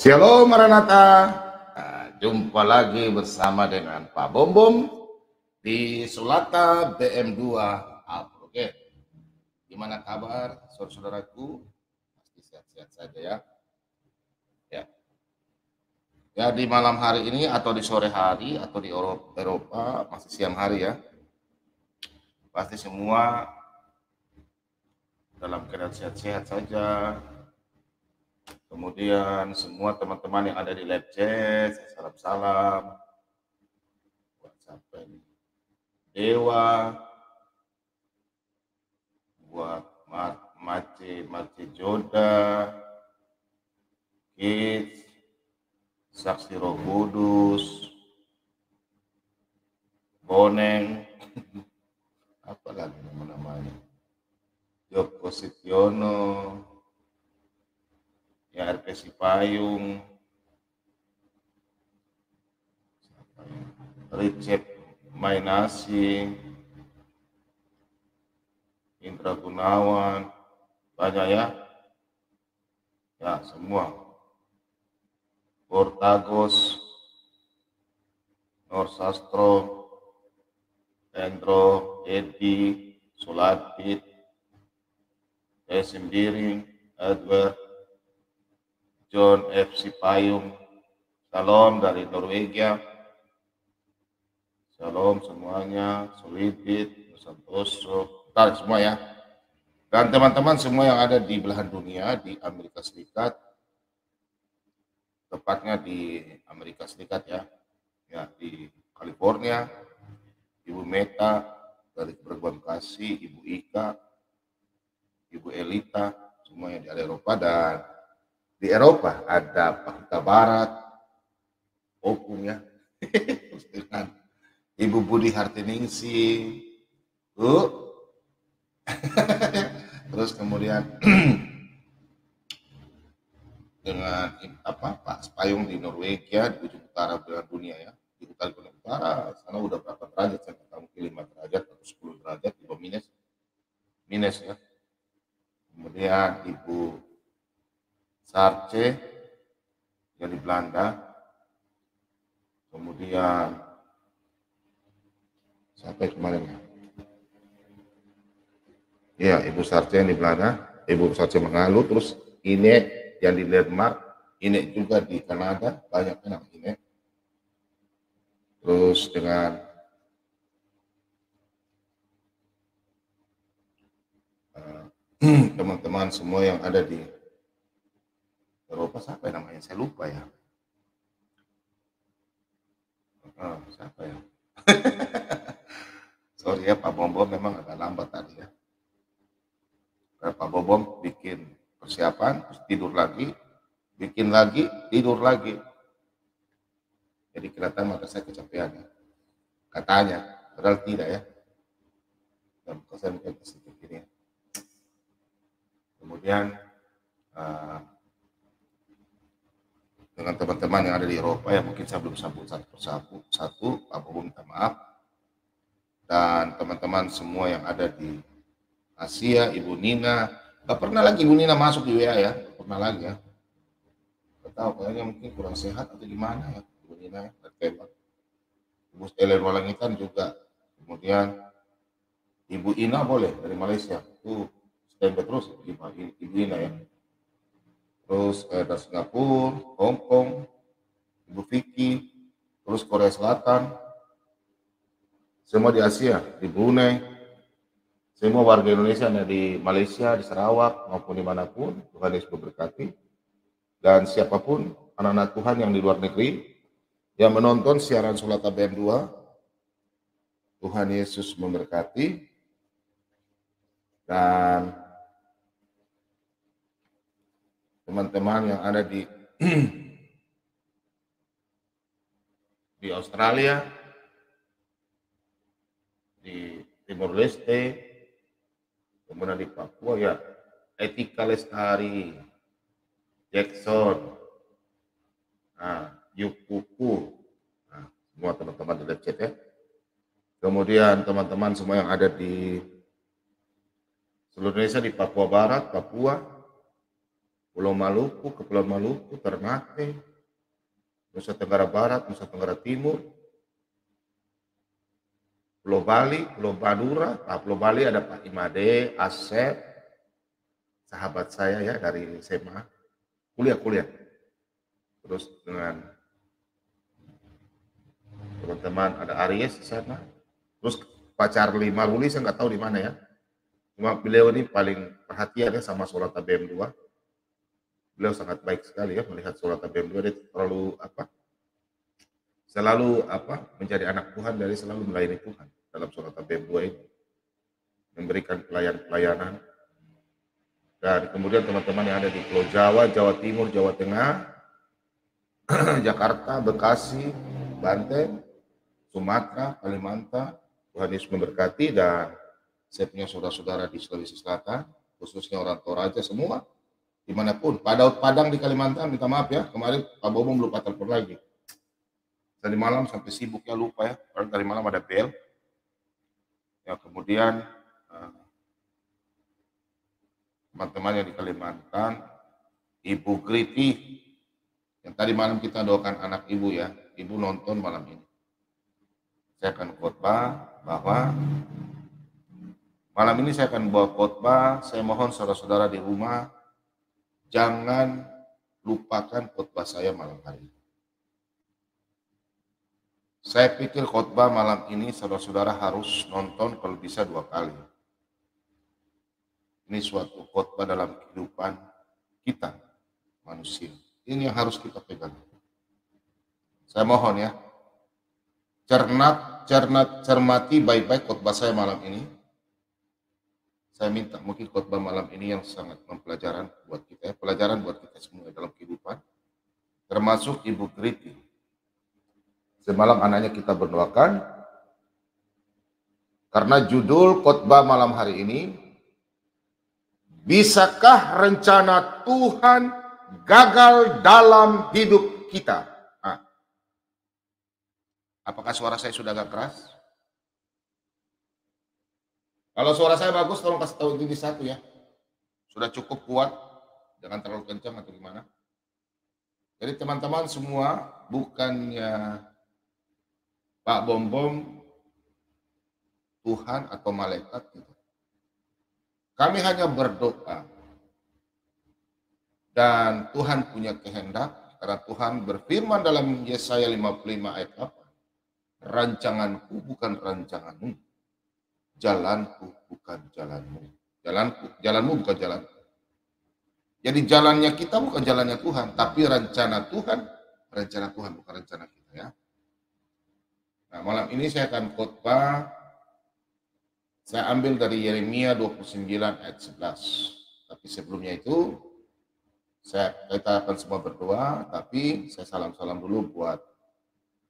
Shalom Maranatha. Jumpa lagi bersama dengan Pak Bom Bom di Sulata BM2 Up. Oke, gimana kabar saudara-saudaraku? Pasti sehat-sehat saja ya. Ya, di malam hari ini atau di sore hari atau di Eropa masih siang hari ya. Pasti semua dalam keadaan sehat-sehat saja. Kemudian semua teman-teman yang ada di Lab Jazz, salam-salam. Buat sampai Dewa, buat Mace Joda, Kids, Saksi Roh Kudus, Boneng, apa lagi namanya, Joko Sitiono, ya RP Sipayung, Recep Mainasi, Indra Gunawan, banyak ya, semua, Portagos, Nur Sastro, Endro, Edi, Sulatit, Esim Diring, Edward, John F. Sipayung, salam dari Norwegia, salam semuanya, Solidit, Santoso, semua ya. Dan teman-teman semua yang ada di belahan dunia, di Amerika Serikat, tepatnya di Amerika Serikat ya, di California, Ibu Meta dari Keberguan Kasih, Ibu Ika, Ibu Elita, semua yang di Eropa, dan di Eropa ada Pakita Barat, Opung ya, dengan Ibu Budi Hartiningsi, terus kemudian dengan Pak Spayung di Norwegia, di ujung utara belahan dunia ya, di utara sana udah berapa derajat, saya kata mungkin 5 derajat atau 10 derajat di bawah minus ya. Kemudian Ibu Sarce yang di Belanda, kemudian siapa kemarin ya, Ibu Sarce yang di Belanda, Ibu Sarce Mengalu, terus ini yang di Denmark, ini juga di Kanada, banyak anak ini. Terus dengan teman-teman semua yang ada di Eropa, siapa namanya? Saya lupa ya. Siapa ya? Sorry ya, Pak Bom Bom memang agak lambat tadi ya. Pak Bom Bom bikin persiapan, terus tidur lagi, bikin lagi, tidur lagi. Jadi kelihatan mata saya kecapean ya. Katanya, padahal tidak ya. Dan saya mungkin sedikit ini. Kemudian dengan teman-teman yang ada di Eropa ya, mungkin saya belum sambut satu, Pak Bom minta maaf. Dan teman-teman semua yang ada di Asia, Ibu Nina, nggak pernah lagi Ibu Nina masuk di WA ya, nggak pernah lagi ya. Nggak tahu, kayaknya mungkin kurang sehat atau gimana ya Ibu Nina ya, Ibu Stella Walangitan juga. Kemudian Ibu Ina boleh dari Malaysia, itu standby terus Ibu Ina ya. Terus dari Singapura, Hong Kong, Ibu Vicky, terus Korea Selatan, semua di Asia, di Brunei, semua warga Indonesia yang di Malaysia, di Sarawak, maupun dimanapun, Tuhan Yesus memberkati. Dan siapapun anak-anak Tuhan yang di luar negeri, yang menonton siaran Sulata BM2, Tuhan Yesus memberkati. Dan teman-teman yang ada di Australia, di Timor Leste, kemudian di Papua ya, Etika Lestari, Jackson, Yukuku, semua teman-teman di live chat ya. Kemudian teman-teman semua yang ada di seluruh Indonesia, di Papua Barat, Papua, Pulau Maluku, Kepulauan Maluku, Ternate, Nusa Tenggara Barat, Nusa Tenggara Timur, Pulau Bali, Pulau Madura. Pulau Bali ada Pak Imade, Asep, sahabat saya ya dari SMA, kuliah. Terus dengan teman-teman ada Aries di sana. Terus Pak Charlie Maruli saya nggak tahu di mana ya. Cuma beliau ini paling perhatian ya sama sholat BM2. Beliau sangat baik sekali ya melihat sholat BM2, dia selalu menjadi anak Tuhan, dari selalu melayani Tuhan dalam sholat BM2 ini, memberikan pelayanan. Dan kemudian teman-teman yang ada di Pulau Jawa, Jawa Timur, Jawa Tengah, Jakarta, Bekasi, Banten, Sumatera, Kalimantan, Tuhan Yesus memberkati. Dan saya punya saudara-saudara di Sulawesi Selatan, khususnya orang Toraja semua, dimanapun. Padang di Kalimantan, minta maaf ya, kemarin Pak Bobong lupa telepon lagi. Tadi malam sampai sibuk ya, lupa ya, karena tadi malam ada bel. Ya, kemudian teman-teman yang di Kalimantan, Ibu Kriti, yang tadi malam kita doakan anak ibu ya, ibu nonton malam ini. Saya akan khotbah bahwa malam ini saya akan bawa khotbah. Saya mohon saudara-saudara di rumah jangan lupakan khotbah saya malam hari ini. Saya pikir khotbah malam ini saudara-saudara harus nonton kalau bisa 2 kali. Ini suatu khotbah dalam kehidupan kita manusia. Ini yang harus kita pegang. Saya mohon ya, cermati baik-baik khotbah saya malam ini. Saya minta mungkin khotbah malam ini yang sangat pelajaran buat kita semua dalam kehidupan, termasuk Ibu Kriti. Semalam anaknya kita berdoakan, karena judul khotbah malam hari ini, bisakah rencana Tuhan gagal dalam hidup kita? Nah, apakah suara saya sudah agak keras? Kalau suara saya bagus, tolong kasih tahu ini satu ya. Sudah cukup kuat, jangan terlalu kencang atau gimana. Jadi teman-teman semua, bukannya Pak Bombom Tuhan atau malaikat gitu. Kami hanya berdoa. Dan Tuhan punya kehendak, karena Tuhan berfirman dalam Yesaya 55 ayat 8. Rancanganku bukan rancanganmu. Jalanku bukan jalanmu. Jalanmu bukan jalanku. Jadi jalannya kita bukan jalannya Tuhan, tapi rencana Tuhan bukan rencana kita ya. Nah, malam ini saya akan khotbah, saya ambil dari Yeremia 29 ayat 11. Tapi sebelumnya itu, kita akan semua berdoa, tapi saya salam-salam dulu buat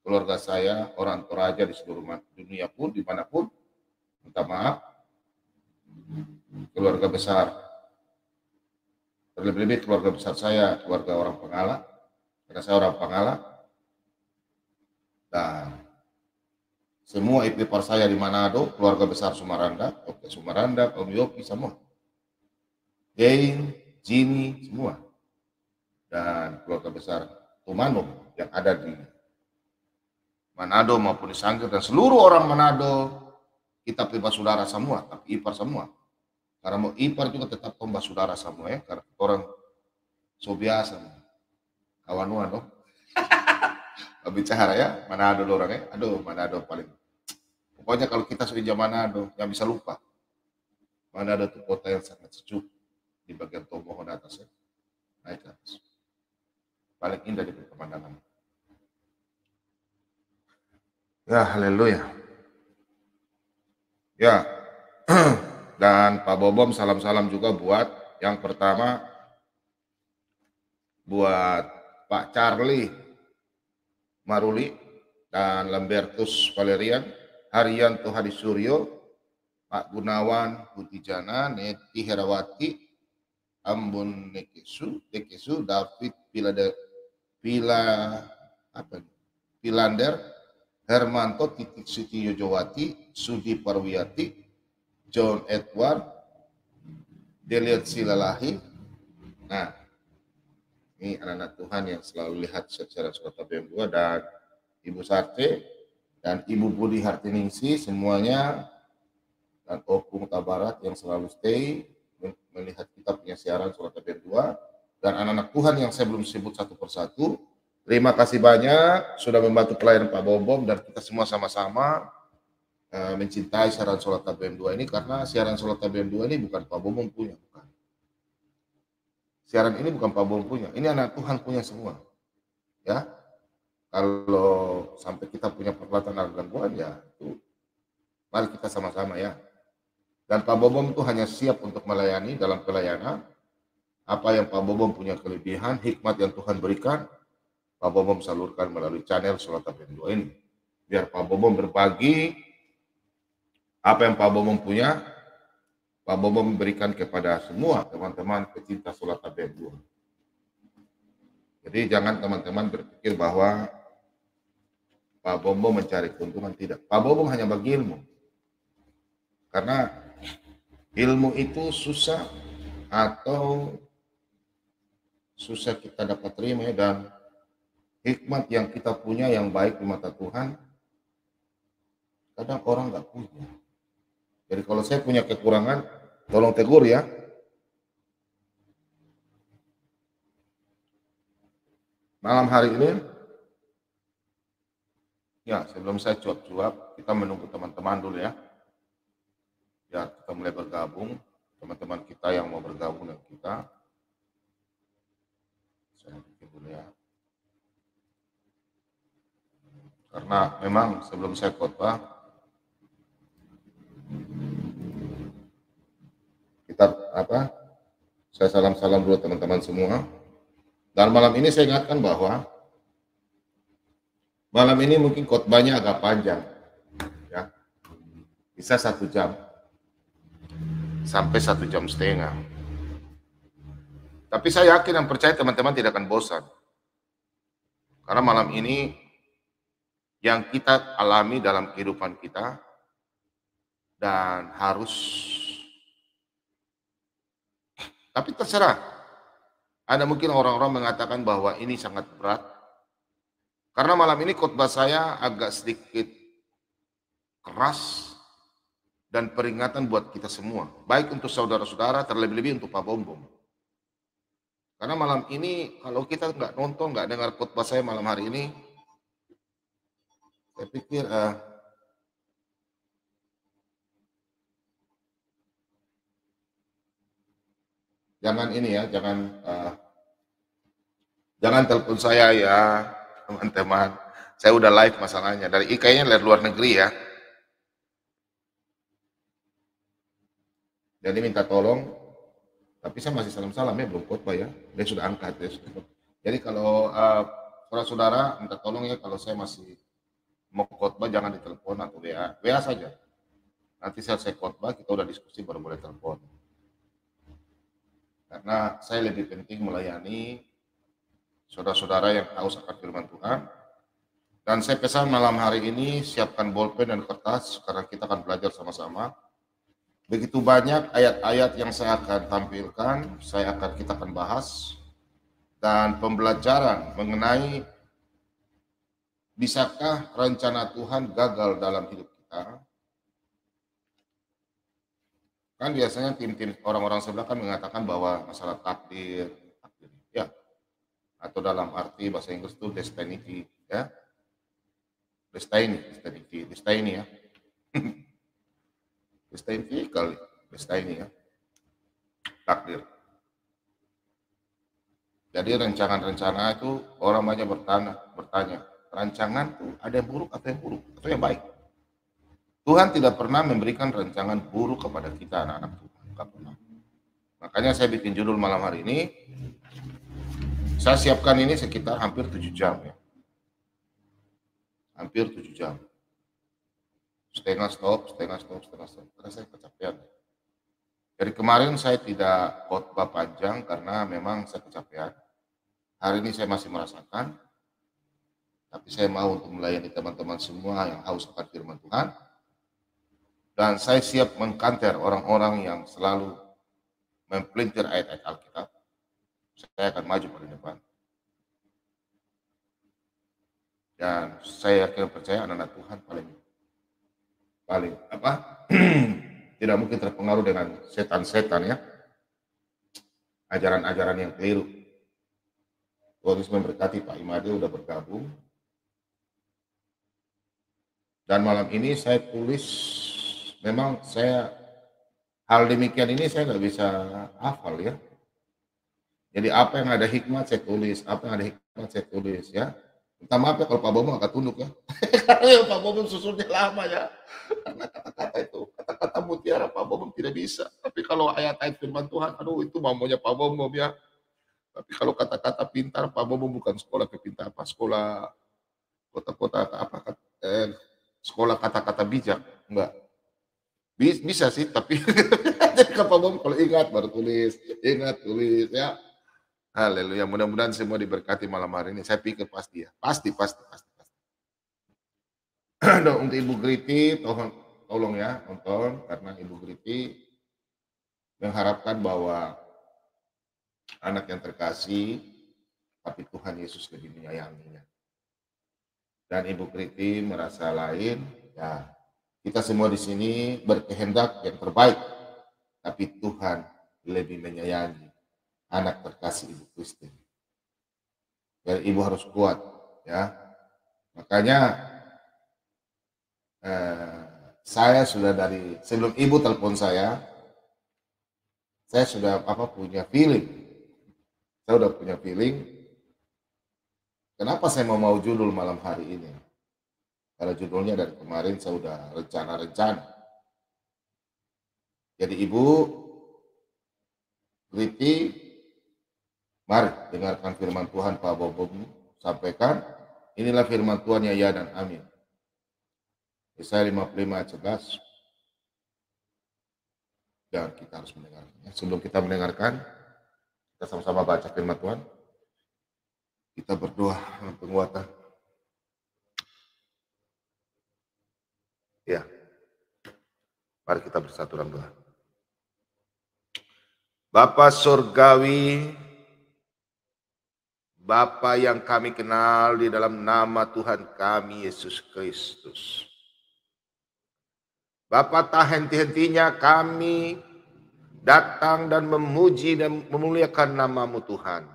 keluarga saya, orang Toraja di seluruh dunia pun, dimanapun. Minta maaf, keluarga besar, terlebih-lebih keluarga besar saya, keluarga orang Pangala, karena saya orang Pangala, dan semua ipar saya di Manado, keluarga besar Sumaranda, Oke Sumaranda, Om Yopi, semua, Jane, Jimmy, semua, dan keluarga besar Tumano yang ada di Manado maupun di Sangir, dan seluruh orang Manado. Kita bersaudara semua, tapi ipar semua. Karena mau ipar juga tetap bersaudara semua ya, karena orang so biasa, kawan-kawan dong. Bicara ya, Manado orang ya, aduh Manado paling. Pokoknya kalau kita sudah di Manado, yang bisa lupa. Manado itu kota yang sangat sejuk di bagian Tomohon atas ya, naik ke atas. Paling indah di pemandangan. Ya, haleluya. Ya, dan Pak Bobom salam-salam juga buat yang pertama, buat Pak Charlie Maruli dan Lambertus Valerian, Haryanto Hadi Suryo, Pak Gunawan Putijana, Neti Herawati, Ambon Tekesu, David Pilander, Hermanto Titik Siti Yojowati, Sudi Parwiyati, John Edward, Deliat Silalahi. Nah, Ini anak-anak Tuhan yang selalu lihat secara surat KBM 2 dan Ibu Sarte dan Ibu Budi Hartiningsi semuanya dan Opung Tabarat yang selalu stay melihat kita punya siaran surat KBM 2 dan anak-anak Tuhan yang saya belum sebut satu persatu. Terima kasih banyak sudah membantu pelayanan Pak Bobom dan kita semua sama-sama mencintai siaran sholat KBM 2 ini karena siaran sholat KBM 2 ini bukan Pak Bobom punya, bukan. Siaran ini bukan Pak Bobom punya, ini anak Tuhan punya semua. Ya, kalau sampai kita punya perhelatan atau gangguan ya itu mari kita sama-sama ya. Dan Pak Bobom itu hanya siap untuk melayani dalam pelayanan apa yang Pak Bobom punya kelebihan, hikmat yang Tuhan berikan, Pak Bobom salurkan melalui channel sholat KBM 2 ini. Biar Pak Bobom berbagi apa yang Pak Bobom punya, Pak Bobom memberikan kepada semua teman-teman pecinta sholat KBM 2. Jadi jangan teman-teman berpikir bahwa Pak Bobom mencari keuntungan, tidak. Pak Bobom hanya bagi ilmu. Karena ilmu itu susah atau susah kita dapat terima dan hikmat yang kita punya yang baik di mata Tuhan, kadang orang nggak punya. Jadi kalau saya punya kekurangan, tolong tegur ya. Malam hari ini, ya sebelum saya cuap-cuap, kita menunggu teman-teman dulu ya. Ya kita mulai bergabung, teman-teman kita yang mau bergabung dengan kita. Saya bikin dulu ya. Karena memang sebelum saya khotbah, kita saya salam-salam dulu teman-teman semua. Dan malam ini saya ingatkan bahwa malam ini mungkin khotbahnya agak panjang, ya, bisa 1 jam sampai 1,5 jam. Tapi saya yakin dan percaya teman-teman tidak akan bosan, karena malam ini yang kita alami dalam kehidupan kita dan harus. Tapi terserah. Ada mungkin orang-orang mengatakan bahwa ini sangat berat. Karena malam ini khotbah saya agak sedikit keras dan peringatan buat kita semua. Baik untuk saudara-saudara, terlebih-lebih untuk Pak Bobom. Karena malam ini kalau kita nggak nonton, nggak dengar khotbah saya malam hari ini, saya pikir jangan ini ya, jangan telepon saya ya teman-teman. Saya udah live masalahnya dari kayaknya dari luar negeri ya. Jadi minta tolong, tapi saya masih salam-salam ya, belum khotbah ya. Dia sudah angkat ya. Jadi kalau saudara-saudara minta tolong ya, kalau saya masih mau khotbah jangan ditelepon atau WA saja. Nanti saat saya khotbah kita udah diskusi baru boleh telepon. Karena saya lebih penting melayani saudara-saudara yang haus akan firman Tuhan. Dan saya pesan malam hari ini siapkan bolpen dan kertas karena kita akan belajar sama-sama. Begitu banyak ayat-ayat yang saya akan tampilkan, kita akan bahas. Dan pembelajaran mengenai bisakah rencana Tuhan gagal dalam hidup kita. Kan biasanya tim-tim orang-orang sebelah kan mengatakan bahwa masalah takdir ya, atau dalam arti bahasa Inggris itu destiny ya, destiny ya. Destiny ya, takdir. Jadi rencana-rencana itu orang banyak bertanya, rancangan itu ada yang buruk atau yang baik? Tuhan tidak pernah memberikan rancangan buruk kepada kita anak-anak Tuhan, tidak pernah. Makanya saya bikin judul malam hari ini. Saya siapkan ini sekitar hampir 7 jam ya. Hampir 7 jam. Setengah stop, karena saya kecapean. Dari kemarin saya tidak khotbah panjang karena memang saya kecapean. Hari ini saya masih merasakan, tapi saya mau untuk melayani teman-teman semua yang haus akan firman Tuhan. Dan saya siap mengkanter orang-orang yang selalu mempelintir ayat-ayat Alkitab. Saya akan maju pada depan. Dan saya yakin percaya anak-anak Tuhan paling tidak mungkin terpengaruh dengan setan-setan ya, ajaran-ajaran yang keliru. Tuhan Yesus memberkati Pak Imade udah bergabung. Dan malam ini saya tulis, memang hal demikian ini saya nggak bisa hafal ya. Jadi apa yang ada hikmat saya tulis, apa yang ada hikmat saya tulis ya. Minta maaf ya kalau Pak Bobo agak tunduk ya. Karena Pak Bobo susunnya lama ya. Karena kata-kata itu, kata-kata mutiara Pak Bobo tidak bisa. Tapi kalau ayat-ayat firman Tuhan, aduh itu maunya Pak Bobo ya. Tapi kalau kata-kata pintar, Pak Bobo bukan sekolah kepintaran, apa sekolah kota-kota apa sekolah kata-kata bijak, enggak. Bisa sih, tapi jadi Pak Bobo kalau ingat baru tulis, ingat tulis ya. Haleluya, mudah-mudahan semua diberkati malam hari ini. Saya pikir pasti ya, pasti. Untuk Ibu Griti, tolong ya nonton, karena Ibu Griti mengharapkan bahwa anak yang terkasih, tapi Tuhan Yesus lebih menyayanginya. Dan Ibu Griti merasa lain, ya kita semua di sini berkehendak yang terbaik, tapi Tuhan lebih menyayangi anak terkasih Ibu Christine. Jadi Ibu harus kuat ya. Makanya saya sudah dari sebelum Ibu telepon saya sudah punya feeling. Saya udah punya feeling. Kenapa saya mau judul malam hari ini? Karena judulnya dari kemarin saya udah rencana. Jadi Ibu Griti, mari dengarkan firman Tuhan Pak Bobo sampaikan. Inilah firman Tuhan ya dan amin. Yesaya 55 ayat 11. Dan kita harus mendengarkannya. Sebelum kita mendengarkan, kita sama-sama baca firman Tuhan. Kita berdoa dengan penguatan. Ya. Mari kita bersatu dalam doa. Bapa Surgawi, Bapa yang kami kenal di dalam nama Tuhan kami Yesus Kristus. Bapa, tak henti-hentinya kami datang dan memuji dan memuliakan nama-Mu Tuhan.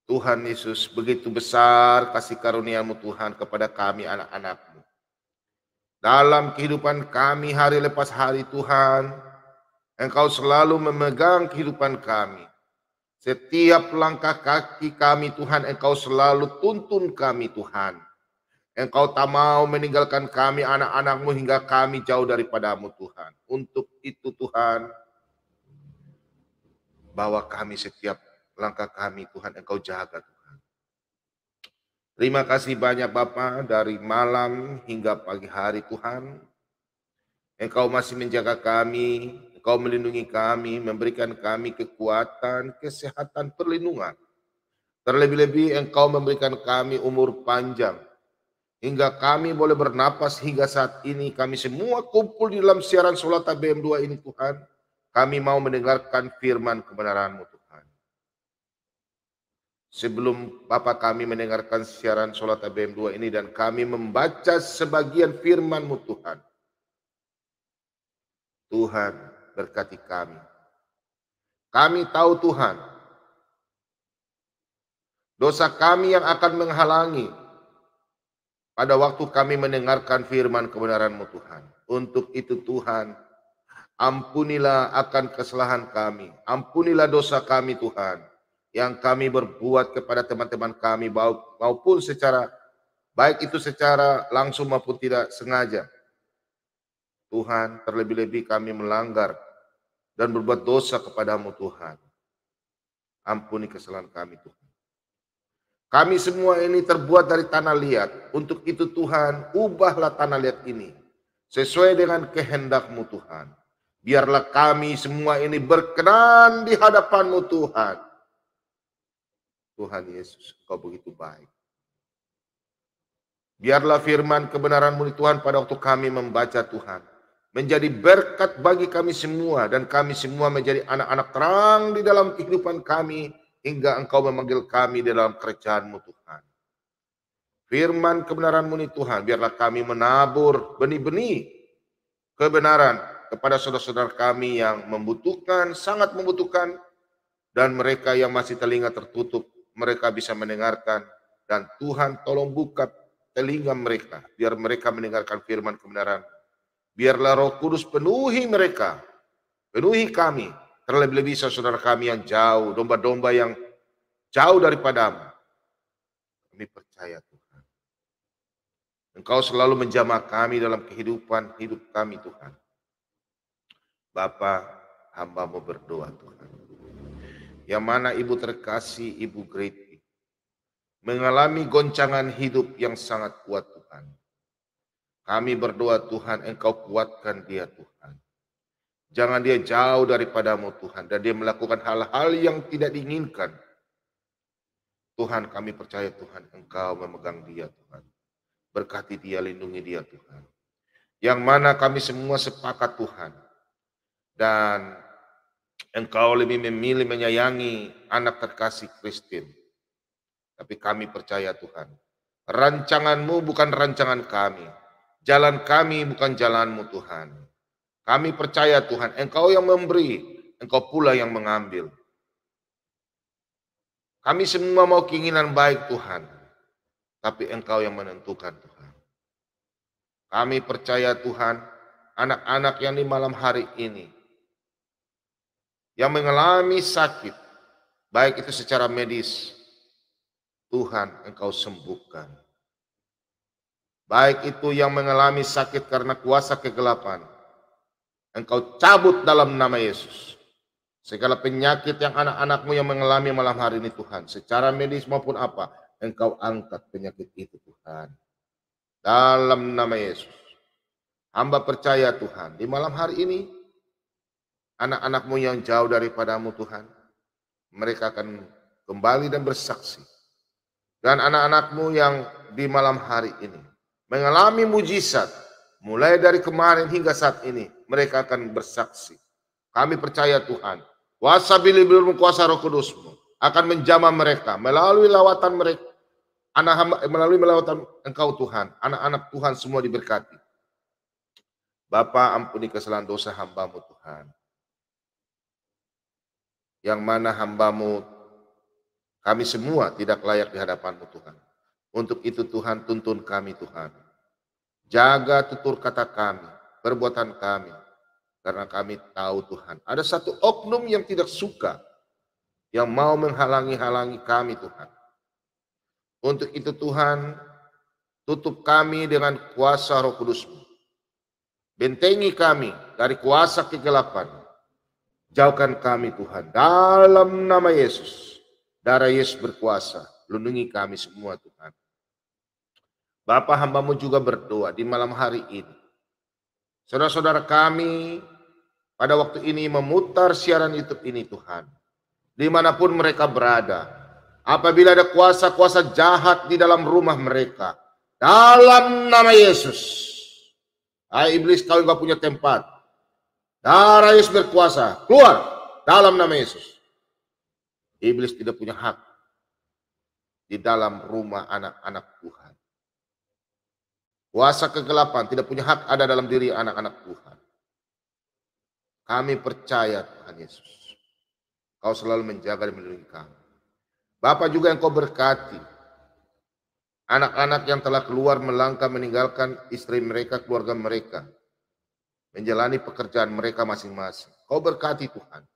Tuhan Yesus, begitu besar kasih karunia-Mu Tuhan kepada kami anak-anak-Mu. Dalam kehidupan kami hari lepas hari Tuhan, Engkau selalu memegang kehidupan kami. Setiap langkah kaki kami Tuhan, Engkau selalu tuntun kami Tuhan. Engkau tak mau meninggalkan kami anak-anak-Mu hingga kami jauh daripada-Mu Tuhan. Untuk itu Tuhan, bawa kami setiap langkah kami Tuhan, Engkau jaga Tuhan. Terima kasih banyak Bapa, dari malam hingga pagi hari Tuhan. Engkau masih menjaga kami, Engkau melindungi kami, memberikan kami kekuatan, kesehatan, perlindungan. Terlebih-lebih Engkau memberikan kami umur panjang, hingga kami boleh bernapas hingga saat ini. Kami semua kumpul di dalam siaran Solat ABM2 ini Tuhan. Kami mau mendengarkan firman kebenaran-Mu Tuhan. Sebelum Bapak kami mendengarkan siaran Solat ABM2 ini dan kami membaca sebagian firman-Mu Tuhan. Tuhan berkati kami. Kami tahu Tuhan, dosa kami yang akan menghalangi pada waktu kami mendengarkan firman kebenaran-Mu Tuhan. Untuk itu Tuhan, ampunilah akan kesalahan kami. Ampunilah dosa kami Tuhan, yang kami berbuat kepada teman-teman kami, maupun secara, baik itu secara langsung maupun tidak sengaja. Tuhan, terlebih-lebih kami melanggar dan berbuat dosa kepada-Mu Tuhan. Ampuni kesalahan kami Tuhan. Kami semua ini terbuat dari tanah liat. Untuk itu Tuhan, ubahlah tanah liat ini sesuai dengan kehendak-Mu Tuhan. Biarlah kami semua ini berkenan di hadapan-Mu Tuhan. Tuhan Yesus, Engkau begitu baik. Biarlah firman kebenaran-Mu Tuhan pada waktu kami membaca Tuhan, menjadi berkat bagi kami semua, dan kami semua menjadi anak-anak terang di dalam kehidupan kami, hingga Engkau memanggil kami di dalam kerajaan-Mu Tuhan. firman kebenaran-Mu ini Tuhan, biarlah kami menabur benih-benih kebenaran kepada saudara-saudara kami yang membutuhkan, sangat membutuhkan, dan mereka yang masih telinga tertutup, mereka bisa mendengarkan, dan Tuhan tolong buka telinga mereka, biar mereka mendengarkan firman kebenaran. Biarlah Roh Kudus penuhi mereka, penuhi kami, terlebih-lebih saudara kami yang jauh, domba-domba yang jauh daripadamu. Kami percaya Tuhan, Engkau selalu menjamah kami dalam kehidupan hidup kami Tuhan. Bapa, hamba-Mu berdoa Tuhan. Yang mana ibu terkasih, Ibu Greti, mengalami goncangan hidup yang sangat kuat Tuhan. Kami berdoa Tuhan, Engkau kuatkan dia Tuhan. Jangan dia jauh daripadamu Tuhan, dan dia melakukan hal-hal yang tidak diinginkan. Tuhan, kami percaya Tuhan, Engkau memegang dia Tuhan. Berkati dia, lindungi dia Tuhan. Yang mana kami semua sepakat Tuhan. Dan Engkau lebih memilih menyayangi anak terkasih Christine. Tapi kami percaya Tuhan, rancangan-Mu bukan rancangan kami. Jalan kami bukan jalan-Mu Tuhan. Kami percaya Tuhan, Engkau yang memberi, Engkau pula yang mengambil. Kami semua mau keinginan baik Tuhan, tapi Engkau yang menentukan Tuhan. Kami percaya Tuhan, anak-anak yang di malam hari ini, yang mengalami sakit, baik itu secara medis, Tuhan Engkau sembuhkan. Baik itu yang mengalami sakit karena kuasa kegelapan, Engkau cabut dalam nama Yesus. Segala penyakit yang anak-anak-Mu yang mengalami malam hari ini Tuhan, secara medis maupun apa, Engkau angkat penyakit itu Tuhan. Dalam nama Yesus. Hamba percaya Tuhan, di malam hari ini, anak-anak-Mu yang jauh daripadamu Tuhan, mereka akan kembali dan bersaksi. Dan anak-anak-Mu yang di malam hari ini, mengalami mujizat, mulai dari kemarin hingga saat ini, mereka akan bersaksi. Kami percaya Tuhan, kuasa bilih-bilih kuasa Roh Kudus-Mu akan menjamah mereka melalui lawatan mereka, melalui lawatan Engkau Tuhan, anak-anak Tuhan semua diberkati. Bapa, ampuni kesalahan dosa hamba-Mu Tuhan. Yang mana hamba-Mu, kami semua tidak layak di hadapan-Mu Tuhan. Untuk itu Tuhan, tuntun kami Tuhan. Jaga tutur kata kami, perbuatan kami. Karena kami tahu Tuhan, ada satu oknum yang tidak suka, yang mau menghalangi kami Tuhan. Untuk itu Tuhan, tutup kami dengan kuasa Roh Kudus-Mu. Bentengi kami dari kuasa kegelapan. Jauhkan kami Tuhan, dalam nama Yesus. Darah Yesus berkuasa, lindungi kami semua Tuhan. Bapa, hamba-Mu juga berdoa di malam hari ini. Saudara-saudara kami pada waktu ini memutar siaran YouTube ini Tuhan. Dimanapun mereka berada. Apabila ada kuasa-kuasa jahat di dalam rumah mereka. Dalam nama Yesus. Hai iblis, kau gak punya tempat. Darah Yesus berkuasa. Keluar dalam nama Yesus. Iblis tidak punya hak di dalam rumah anak-anak Tuhan. Kuasa kegelapan tidak punya hak ada dalam diri anak-anak Tuhan. Kami percaya Tuhan Yesus. Kau selalu menjaga dan melindungi kami. Bapa juga yang Kau berkati. Anak-anak yang telah keluar melangkah meninggalkan istri mereka, keluarga mereka. Menjalani pekerjaan mereka masing-masing. Kau berkati Tuhan.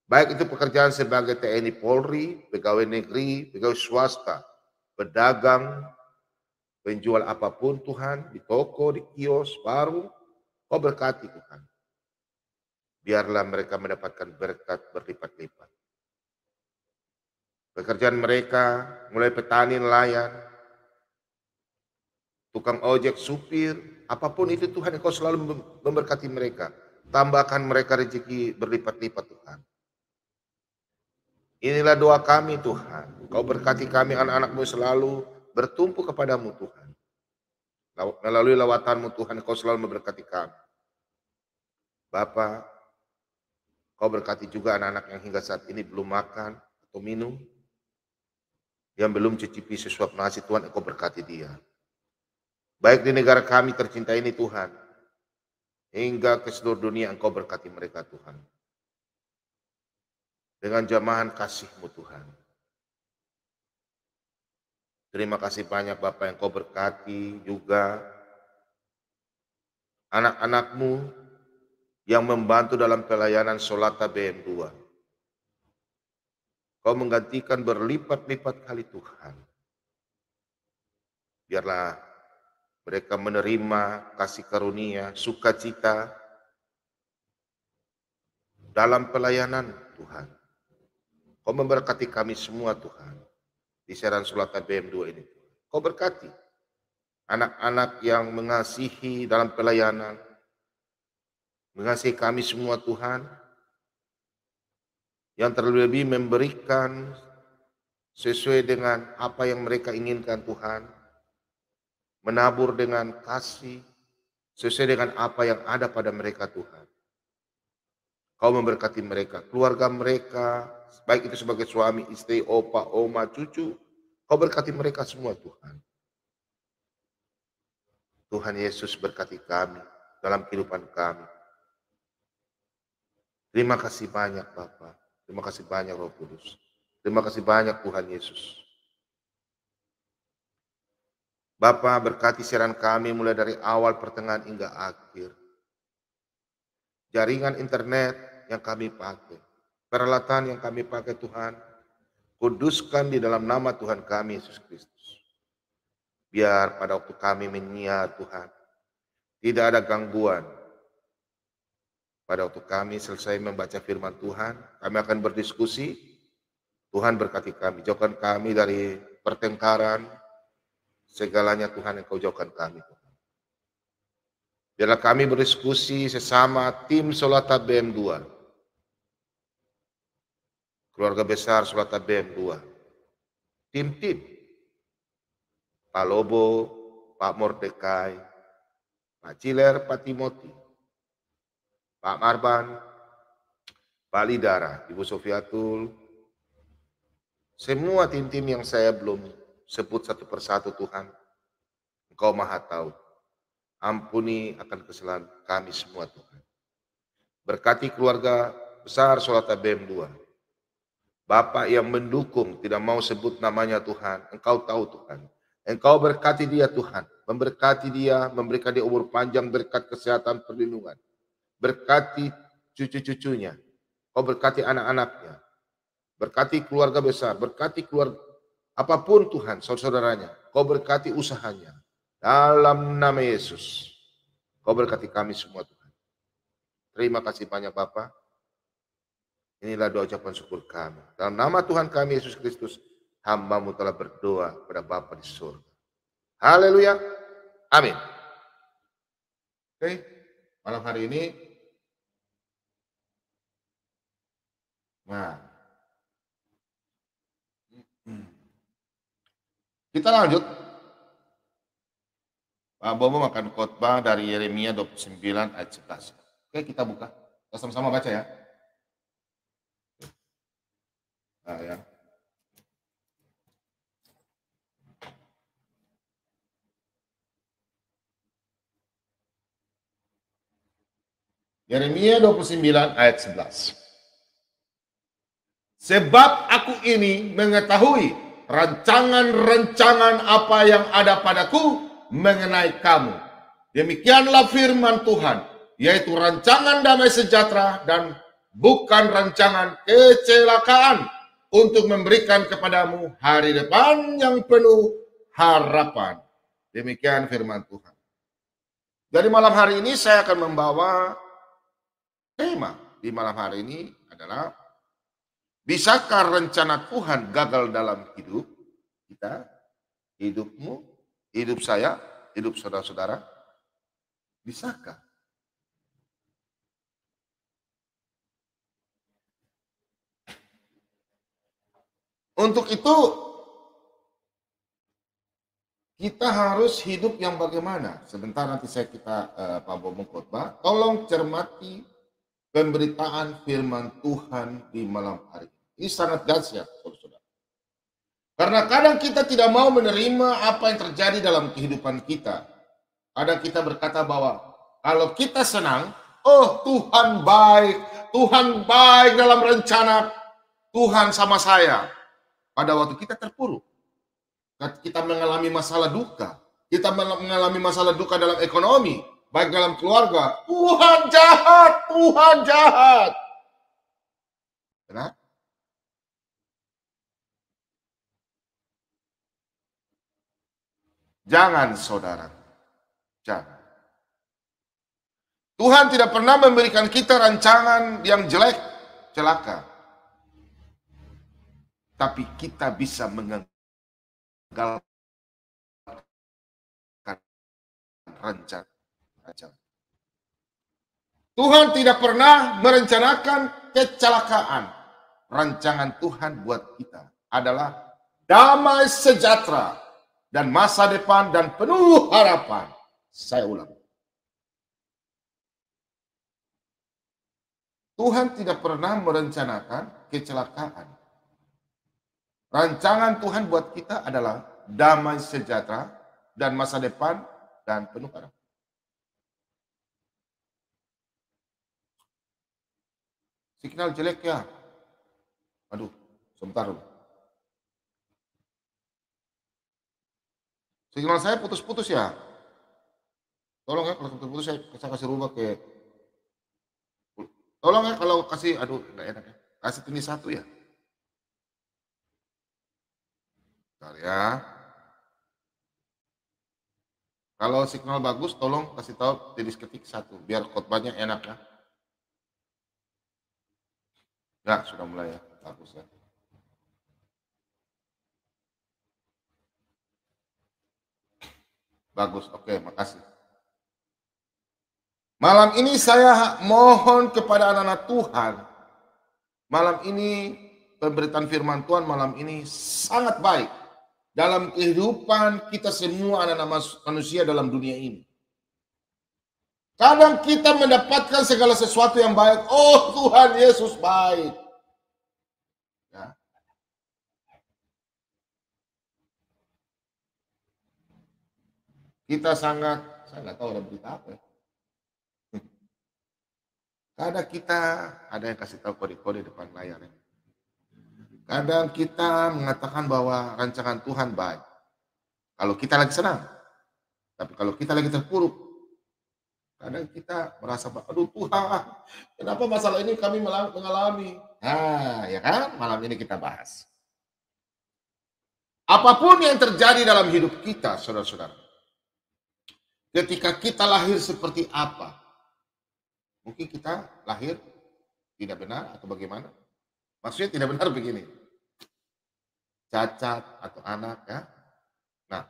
Baik itu pekerjaan sebagai TNI Polri, pegawai negeri, pegawai swasta, pedagang, penjual apapun Tuhan, di toko, di kios, warung. Kau berkati Tuhan. Biarlah mereka mendapatkan berkat berlipat-lipat. Pekerjaan mereka mulai petani, nelayan, tukang ojek, supir, apapun itu Tuhan, Engkau selalu memberkati mereka. Tambahkan mereka rezeki berlipat-lipat Tuhan. Inilah doa kami Tuhan. Kau berkati kami, anak-anak-Mu selalu bertumpu kepadamu Tuhan. Melalui lawatan-Mu Tuhan, Engkau selalu memberkati kami. Bapa, Kau berkati juga anak-anak yang hingga saat ini belum makan atau minum. Yang belum cicipi sesuap nasi Tuhan, Engkau berkati dia. Baik di negara kami tercinta ini Tuhan, hingga ke seluruh dunia Engkau berkati mereka Tuhan. Dengan jamahan kasih-Mu Tuhan. Terima kasih banyak Bapak yang Kau berkati juga anak-anak-Mu yang membantu dalam pelayanan Solata BM2. Kau menggantikan berlipat-lipat kali Tuhan. Biarlah mereka menerima kasih karunia, sukacita dalam pelayanan Tuhan. Kau memberkati kami semua Tuhan. Di siaran Solata BM2 ini. Kau berkati anak-anak yang mengasihi dalam pelayanan. Mengasihi kami semua Tuhan. Yang terlebih memberikan sesuai dengan apa yang mereka inginkan Tuhan. Menabur dengan kasih. Sesuai dengan apa yang ada pada mereka Tuhan. Kau memberkati mereka, keluarga mereka, baik itu sebagai suami, istri, opa, oma, cucu. Kau berkati mereka semua Tuhan. Tuhan Yesus berkati kami dalam kehidupan kami. Terima kasih banyak Bapa. Terima kasih banyak Roh Kudus. Terima kasih banyak Tuhan Yesus. Bapa berkati siaran kami mulai dari awal, pertengahan hingga akhir. Jaringan internet yang kami pakai, peralatan yang kami pakai Tuhan, kuduskan di dalam nama Tuhan kami Yesus Kristus. Biar pada waktu kami menyiar Tuhan, tidak ada gangguan. Pada waktu kami selesai membaca firman Tuhan, kami akan berdiskusi. Tuhan berkati kami, jauhkan kami dari pertengkaran, segalanya Tuhan yang Kau jauhkan kami Tuhan. Biarlah kami berdiskusi sesama tim Solata BM2. Keluarga besar Solata BM2. Tim-tim. Pak Lobo, Pak Mordekai, Pak Ciler, Pak Timoti, Pak Marban, Pak Lidara, Ibu Sofiatul, semua tim-tim yang saya belum sebut satu persatu Tuhan. Engkau Maha tahu. Ampuni akan kesalahan kami semua Tuhan. Berkati keluarga besar Solata BM2. Bapak yang mendukung, tidak mau sebut namanya Tuhan. Engkau tahu Tuhan. Engkau berkati dia Tuhan. Memberkati dia, memberikan dia umur panjang, berkat kesehatan, perlindungan. Berkati cucu-cucunya. Kau berkati anak-anaknya. Berkati keluarga besar. Berkati keluarga apapun Tuhan, saudara-saudaranya. Kau berkati usahanya. Dalam nama Yesus. Kau berkati kami semua Tuhan. Terima kasih banyak Bapak. Inilah doa ucapan syukur kami. Dalam nama Tuhan kami Yesus Kristus, hamba-Mu telah berdoa kepada Bapa di surga. Haleluya. Amin. Oke, malam hari ini. Nah, kita lanjut. Pak Bobo makan khotbah dari Yeremia 29 ayat 11. Oke, kita buka. Kita sama-sama baca ya. Nah, ya. Yeremia 29 ayat 11. Sebab aku ini mengetahui rancangan-rancangan apa yang ada padaku mengenai kamu. Demikianlah firman Tuhan, yaitu rancangan damai sejahtera dan bukan rancangan kecelakaan, untuk memberikan kepadamu hari depan yang penuh harapan. Demikian firman Tuhan. Jadi malam hari ini saya akan membawa tema di malam hari ini adalah, bisakah rencana Tuhan gagal dalam hidup kita, hidupmu, hidup saya, hidup saudara-saudara? Bisakah? Untuk itu kita harus hidup yang bagaimana? Sebentar nanti Pak Bobo khotbah. Tolong cermati pemberitaan firman Tuhan di malam hari ini. Ini sangat dahsyat, saudara-saudara. Karena kadang kita tidak mau menerima apa yang terjadi dalam kehidupan kita. Kadang kita berkata bahwa kalau kita senang, oh Tuhan baik dalam rencana Tuhan sama saya. Pada waktu kita terpuruk, kita mengalami masalah duka, kita mengalami masalah duka dalam ekonomi, baik dalam keluarga, Tuhan jahat, Tuhan jahat. Benar? Jangan saudara, jangan. Tuhan tidak pernah memberikan kita rancangan yang jelek, celaka. Tapi kita bisa menggagalkan rencana. Tuhan tidak pernah merencanakan kecelakaan. Rancangan Tuhan buat kita adalah damai sejahtera dan masa depan dan penuh harapan. Saya ulang. Tuhan tidak pernah merencanakan kecelakaan. Rancangan Tuhan buat kita adalah damai sejahtera dan masa depan dan penuh harapan. Signal jelek ya. Aduh, sebentar. Signal saya putus-putus ya. Tolong ya kalau putus-putus saya kasih rubah ke. Tolong ya kalau kasih, aduh enggak enak ya. Kasih tinggi 1 ya. Bentar ya. Kalau signal bagus tolong kasih tahu tiris ketik 1 biar khotbahnya enak ya. Ya, sudah mulai ya. Bagus ya. Bagus, oke, makasih. Malam ini saya mohon kepada anak-anak Tuhan. Malam ini pemberitaan firman Tuhan malam ini sangat baik dalam kehidupan kita semua anak-anak manusia dalam dunia ini. Kadang kita mendapatkan segala sesuatu yang baik. Oh Tuhan Yesus baik. Ya. Kita sangat, saya nggak tahu ada berita apa ya. Kadang kita ada yang kasih tahu kode-kode depan layar ya. Kadang kita mengatakan bahwa rancangan Tuhan baik. Kalau kita lagi senang. Tapi kalau kita lagi terpuruk, kadang kita merasa, aduh Tuhan, kenapa masalah ini kami mengalami? Nah, ya kan? Malam ini kita bahas. Apapun yang terjadi dalam hidup kita, saudara-saudara. Ketika kita lahir seperti apa? Mungkin kita lahir tidak benar atau bagaimana? Maksudnya tidak benar begini. Cacat atau anak ya. Nah,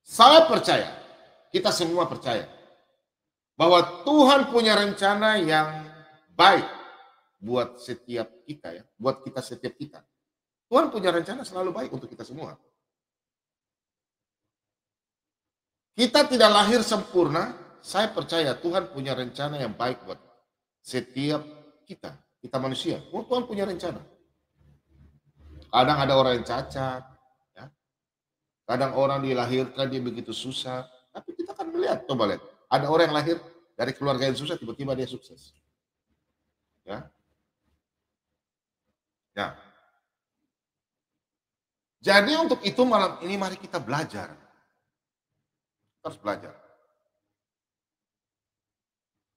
saya percaya, kita semua percaya bahwa Tuhan punya rencana yang baik buat setiap kita ya, buat kita setiap kita. Tuhan punya rencana selalu baik untuk kita semua. Kita tidak lahir sempurna, saya percaya Tuhan punya rencana yang baik buat setiap kita, kita manusia. Tuhan punya rencana. Kadang ada orang yang cacat, ya. Kadang orang dilahirkan dia begitu susah, tapi kita kan melihat, coba lihat. Ada orang yang lahir dari keluarga yang susah, tiba-tiba dia sukses. Ya. Ya. Jadi untuk itu malam ini mari kita belajar. Kita harus belajar.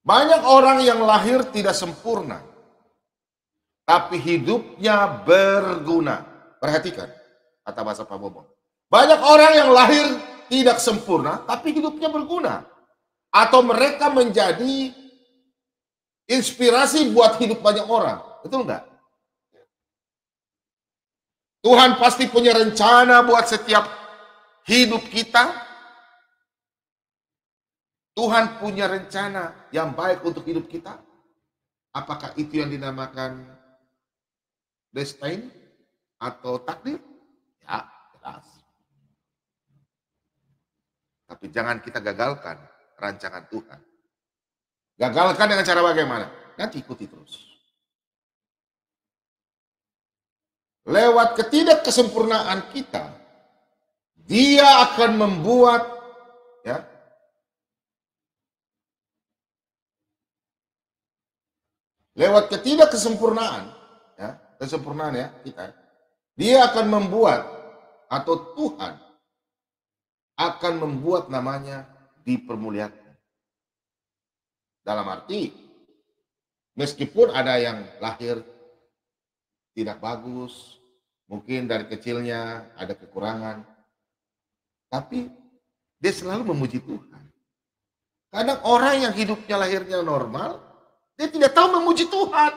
Banyak orang yang lahir tidak sempurna, tapi hidupnya berguna. Perhatikan kata bahasa Pak Bobo. Banyak orang yang lahir tidak sempurna, tapi hidupnya berguna. Atau mereka menjadi inspirasi buat hidup banyak orang. Betul enggak? Tuhan pasti punya rencana buat setiap hidup kita. Tuhan punya rencana yang baik untuk hidup kita. Apakah itu yang dinamakan destiny atau takdir? Ya, jelas. Tapi jangan kita gagalkan rancangan Tuhan. Gagalkan dengan cara bagaimana? Nanti ikuti terus. lewat ketidakkesempurnaan kita, Dia akan membuat, ya, lewat ketidakkesempurnaan, ya, kesempurnaan ya kita, Dia akan membuat, atau Tuhan akan membuat namanya dipermuliakan. Dalam arti, meskipun ada yang lahir tidak bagus, mungkin dari kecilnya ada kekurangan, tapi dia selalu memuji Tuhan. Kadang orang yang hidupnya lahirnya normal, dia tidak tahu memuji Tuhan.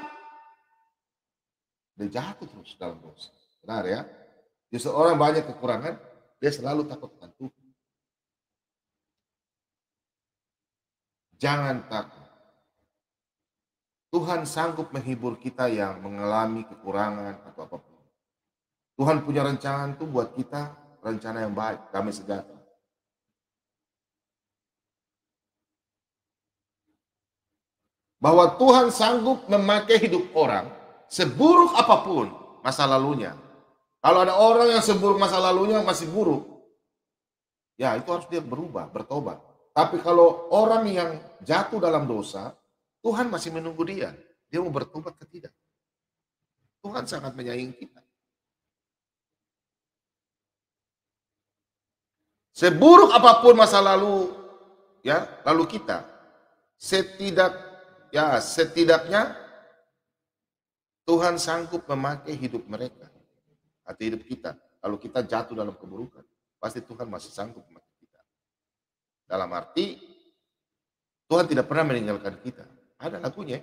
Dia jatuh terus dalam dosa. Benar ya? Justru orang banyak kekurangan, dia selalu takut dengan Tuhan. Jangan takut. Tuhan sanggup menghibur kita yang mengalami kekurangan atau apapun. Tuhan punya rencana itu buat kita, rencana yang baik, damai sejahtera. Bahwa Tuhan sanggup memakai hidup orang seburuk apapun masa lalunya. Kalau ada orang yang seburuk masa lalunya masih buruk, ya itu harus dia berubah, bertobat. Tapi kalau orang yang jatuh dalam dosa, Tuhan masih menunggu dia. Dia mau bertobat atau tidak. Tuhan sangat menyayangi kita. Seburuk apapun masa lalu, ya, lalu kita, setidaknya Tuhan sanggup memakai hidup mereka atau hidup kita. Kalau kita jatuh dalam keburukan, pasti Tuhan masih sanggup memakai kita. Dalam arti, Tuhan tidak pernah meninggalkan kita. Ada lagunya.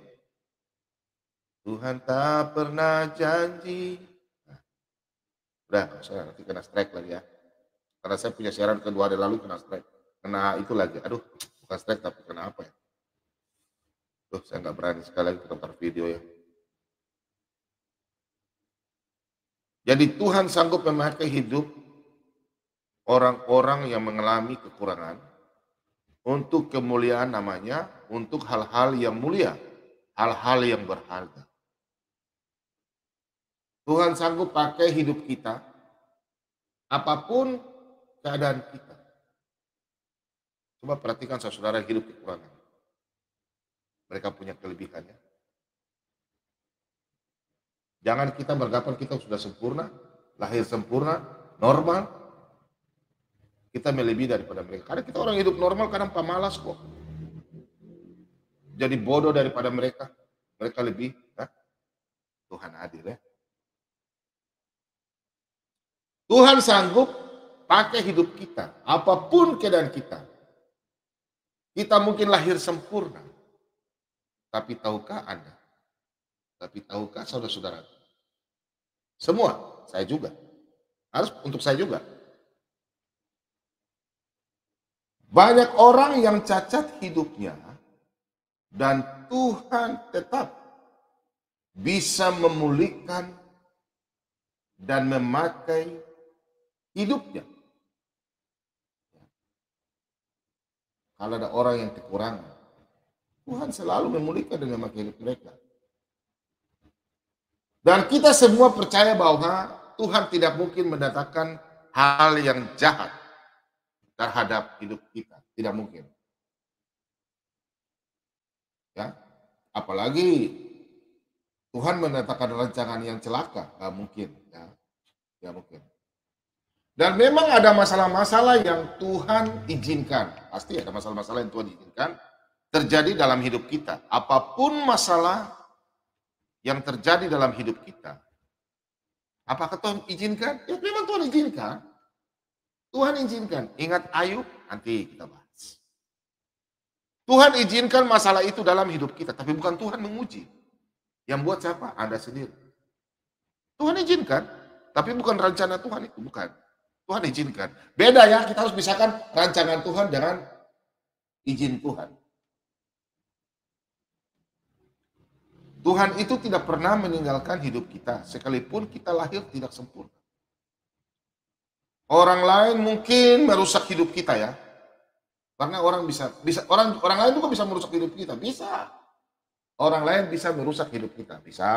Tuhan tak pernah janji. Nah, udah, saya nanti kena strike lagi ya. Karena saya punya siaran kedua hari lalu kena strike. Kena itu lagi. Aduh, bukan strike tapi kena apa ya. Tuh, saya nggak berani sekali lagi putar video ya. Jadi Tuhan sanggup memakai hidup orang-orang yang mengalami kekurangan untuk kemuliaan namanya, untuk hal-hal yang mulia, hal-hal yang berharga. Tuhan sanggup pakai hidup kita, apapun keadaan kita. Coba perhatikan saudara hidup kekurangan. Mereka punya kelebihannya. Jangan kita beranggapan kita sudah sempurna, lahir sempurna, normal. Kita melebihi daripada mereka. Karena kita orang hidup normal kadang pemalas kok. Jadi bodoh daripada mereka. Mereka lebih. Nah, Tuhan adil ya. Tuhan sanggup pakai hidup kita. Apapun keadaan kita. Kita mungkin lahir sempurna. Tapi tahukah Anda? Tapi tahukah saudara-saudara? Semua, saya juga. Harus untuk saya juga. Banyak orang yang cacat hidupnya dan Tuhan tetap bisa memulihkan dan memakai hidupnya. Kalau ada orang yang kekurangan, Tuhan selalu memulihkan dan memakai hidup mereka. Dan kita semua percaya bahwa Tuhan tidak mungkin mendatangkan hal yang jahat terhadap hidup kita. Tidak mungkin. Ya, apalagi Tuhan mendatangkan rancangan yang celaka. Nggak mungkin. Ya, tidak mungkin. Dan memang ada masalah-masalah yang Tuhan izinkan. Pasti ada masalah-masalah yang Tuhan izinkan terjadi dalam hidup kita. Apapun masalah yang terjadi dalam hidup kita, apakah Tuhan izinkan? Ya memang Tuhan izinkan. Tuhan izinkan. Ingat Ayub, nanti kita bahas. Tuhan izinkan masalah itu dalam hidup kita, tapi bukan Tuhan menguji. Yang buat siapa? Anda sendiri. Tuhan izinkan, tapi bukan rencana Tuhan itu, bukan. Tuhan izinkan. Beda ya, kita harus pisahkan rancangan Tuhan dengan izin Tuhan. Tuhan itu tidak pernah meninggalkan hidup kita, sekalipun kita lahir tidak sempurna. Orang lain mungkin merusak hidup kita ya, karena orang orang lain juga bisa merusak hidup kita, bisa. Orang lain bisa merusak hidup kita, bisa.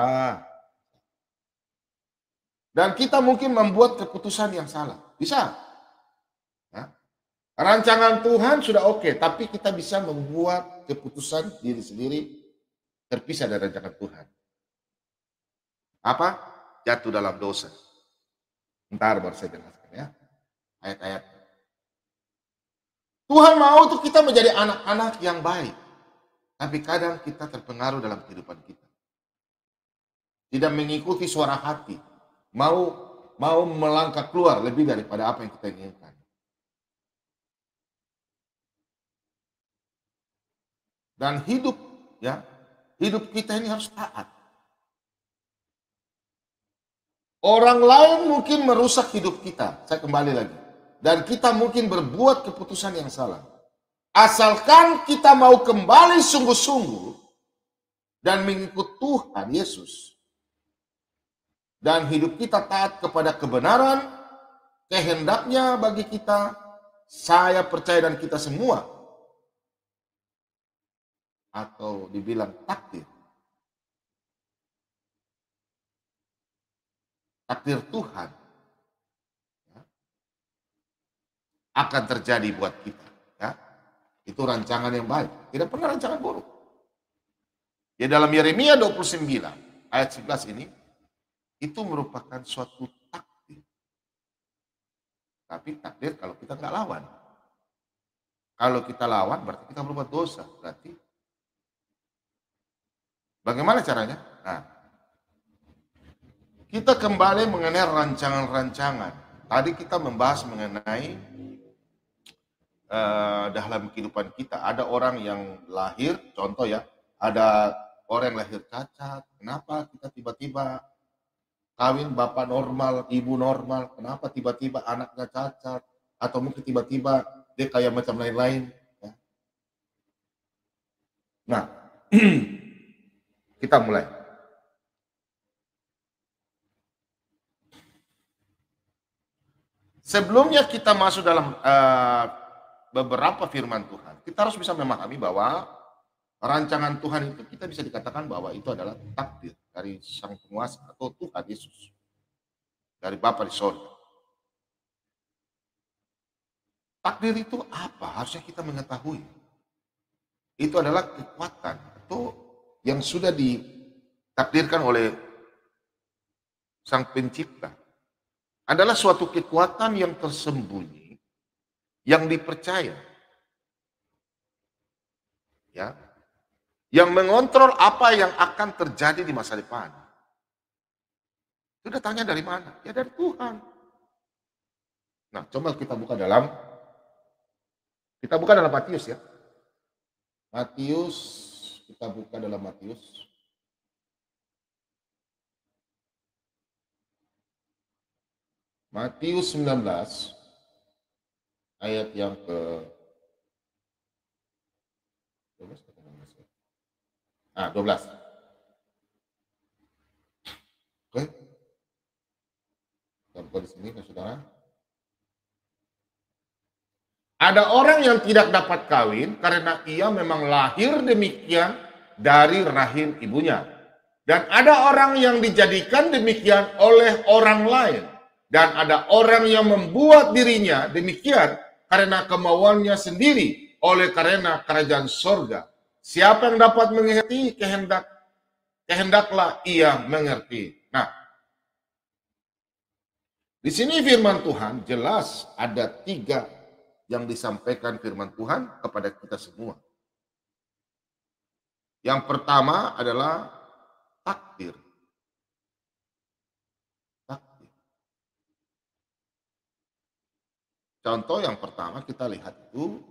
Dan kita mungkin membuat keputusan yang salah. Bisa. Ya. Rancangan Tuhan sudah oke, tapi kita bisa membuat keputusan diri sendiri terpisah dari rancangan Tuhan. Apa? Jatuh dalam dosa. Ntar baru saya jelaskan ya. Ayat-ayat. Tuhan mau tuh kita menjadi anak-anak yang baik. Tapi kadang kita terpengaruh dalam kehidupan kita. Tidak mengikuti suara hati. Mau melangkah keluar lebih daripada apa yang kita inginkan. Dan hidup kita ini harus taat. Orang lain mungkin merusak hidup kita. Saya kembali lagi. Dan kita mungkin berbuat keputusan yang salah. Asalkan kita mau kembali sungguh-sungguh dan mengikut Tuhan Yesus. Dan hidup kita taat kepada kebenaran, kehendaknya bagi kita, saya percaya dan kita semua. Atau dibilang takdir. Takdir Tuhan akan terjadi buat kita. Ya. Itu rancangan yang baik. Tidak pernah rancangan buruk. Ya, dalam Yeremia 29 ayat 11 ini, itu merupakan suatu takdir. Tapi takdir kalau kita nggak lawan. Kalau kita lawan berarti kita berbuat dosa. Berarti bagaimana caranya? Nah, kita kembali mengenai rancangan-rancangan. Tadi kita membahas mengenai dalam kehidupan kita. Ada orang yang lahir, contoh ya, ada orang yang lahir cacat. Kenapa kita tiba-tiba kawin bapak normal, ibu normal, kenapa tiba-tiba anaknya cacat, atau mungkin tiba-tiba dia kayak macam lain-lain. Ya. Nah, kita mulai. Sebelumnya kita masuk dalam beberapa firman Tuhan, kita harus bisa memahami bahwa rancangan Tuhan itu kita bisa dikatakan bahwa itu adalah takdir dari Sang Penguasa atau Tuhan Yesus. Dari Bapa di sorga. Takdir itu apa? Harusnya kita mengetahui. Itu adalah kekuatan atau yang sudah ditakdirkan oleh Sang Pencipta. Adalah suatu kekuatan yang tersembunyi, yang dipercaya. Ya. Yang mengontrol apa yang akan terjadi di masa depan. Itu datangnya dari mana? Ya dari Tuhan. Nah, coba kita buka dalam Matius ya. Matius, kita buka dalam Matius. Matius 19 ayat yang ke 12. Oke. Kita buka di sini, saudara. Ada orang yang tidak dapat kawin karena ia memang lahir demikian dari rahim ibunya. Dan ada orang yang dijadikan demikian oleh orang lain. Dan ada orang yang membuat dirinya demikian karena kemauannya sendiri oleh karena kerajaan sorga. Siapa yang dapat mengerti kehendaklah ia mengerti. Nah, di sini firman Tuhan jelas ada 3 yang disampaikan firman Tuhan kepada kita semua. Yang pertama adalah takdir. Takdir. Contoh yang pertama kita lihat itu,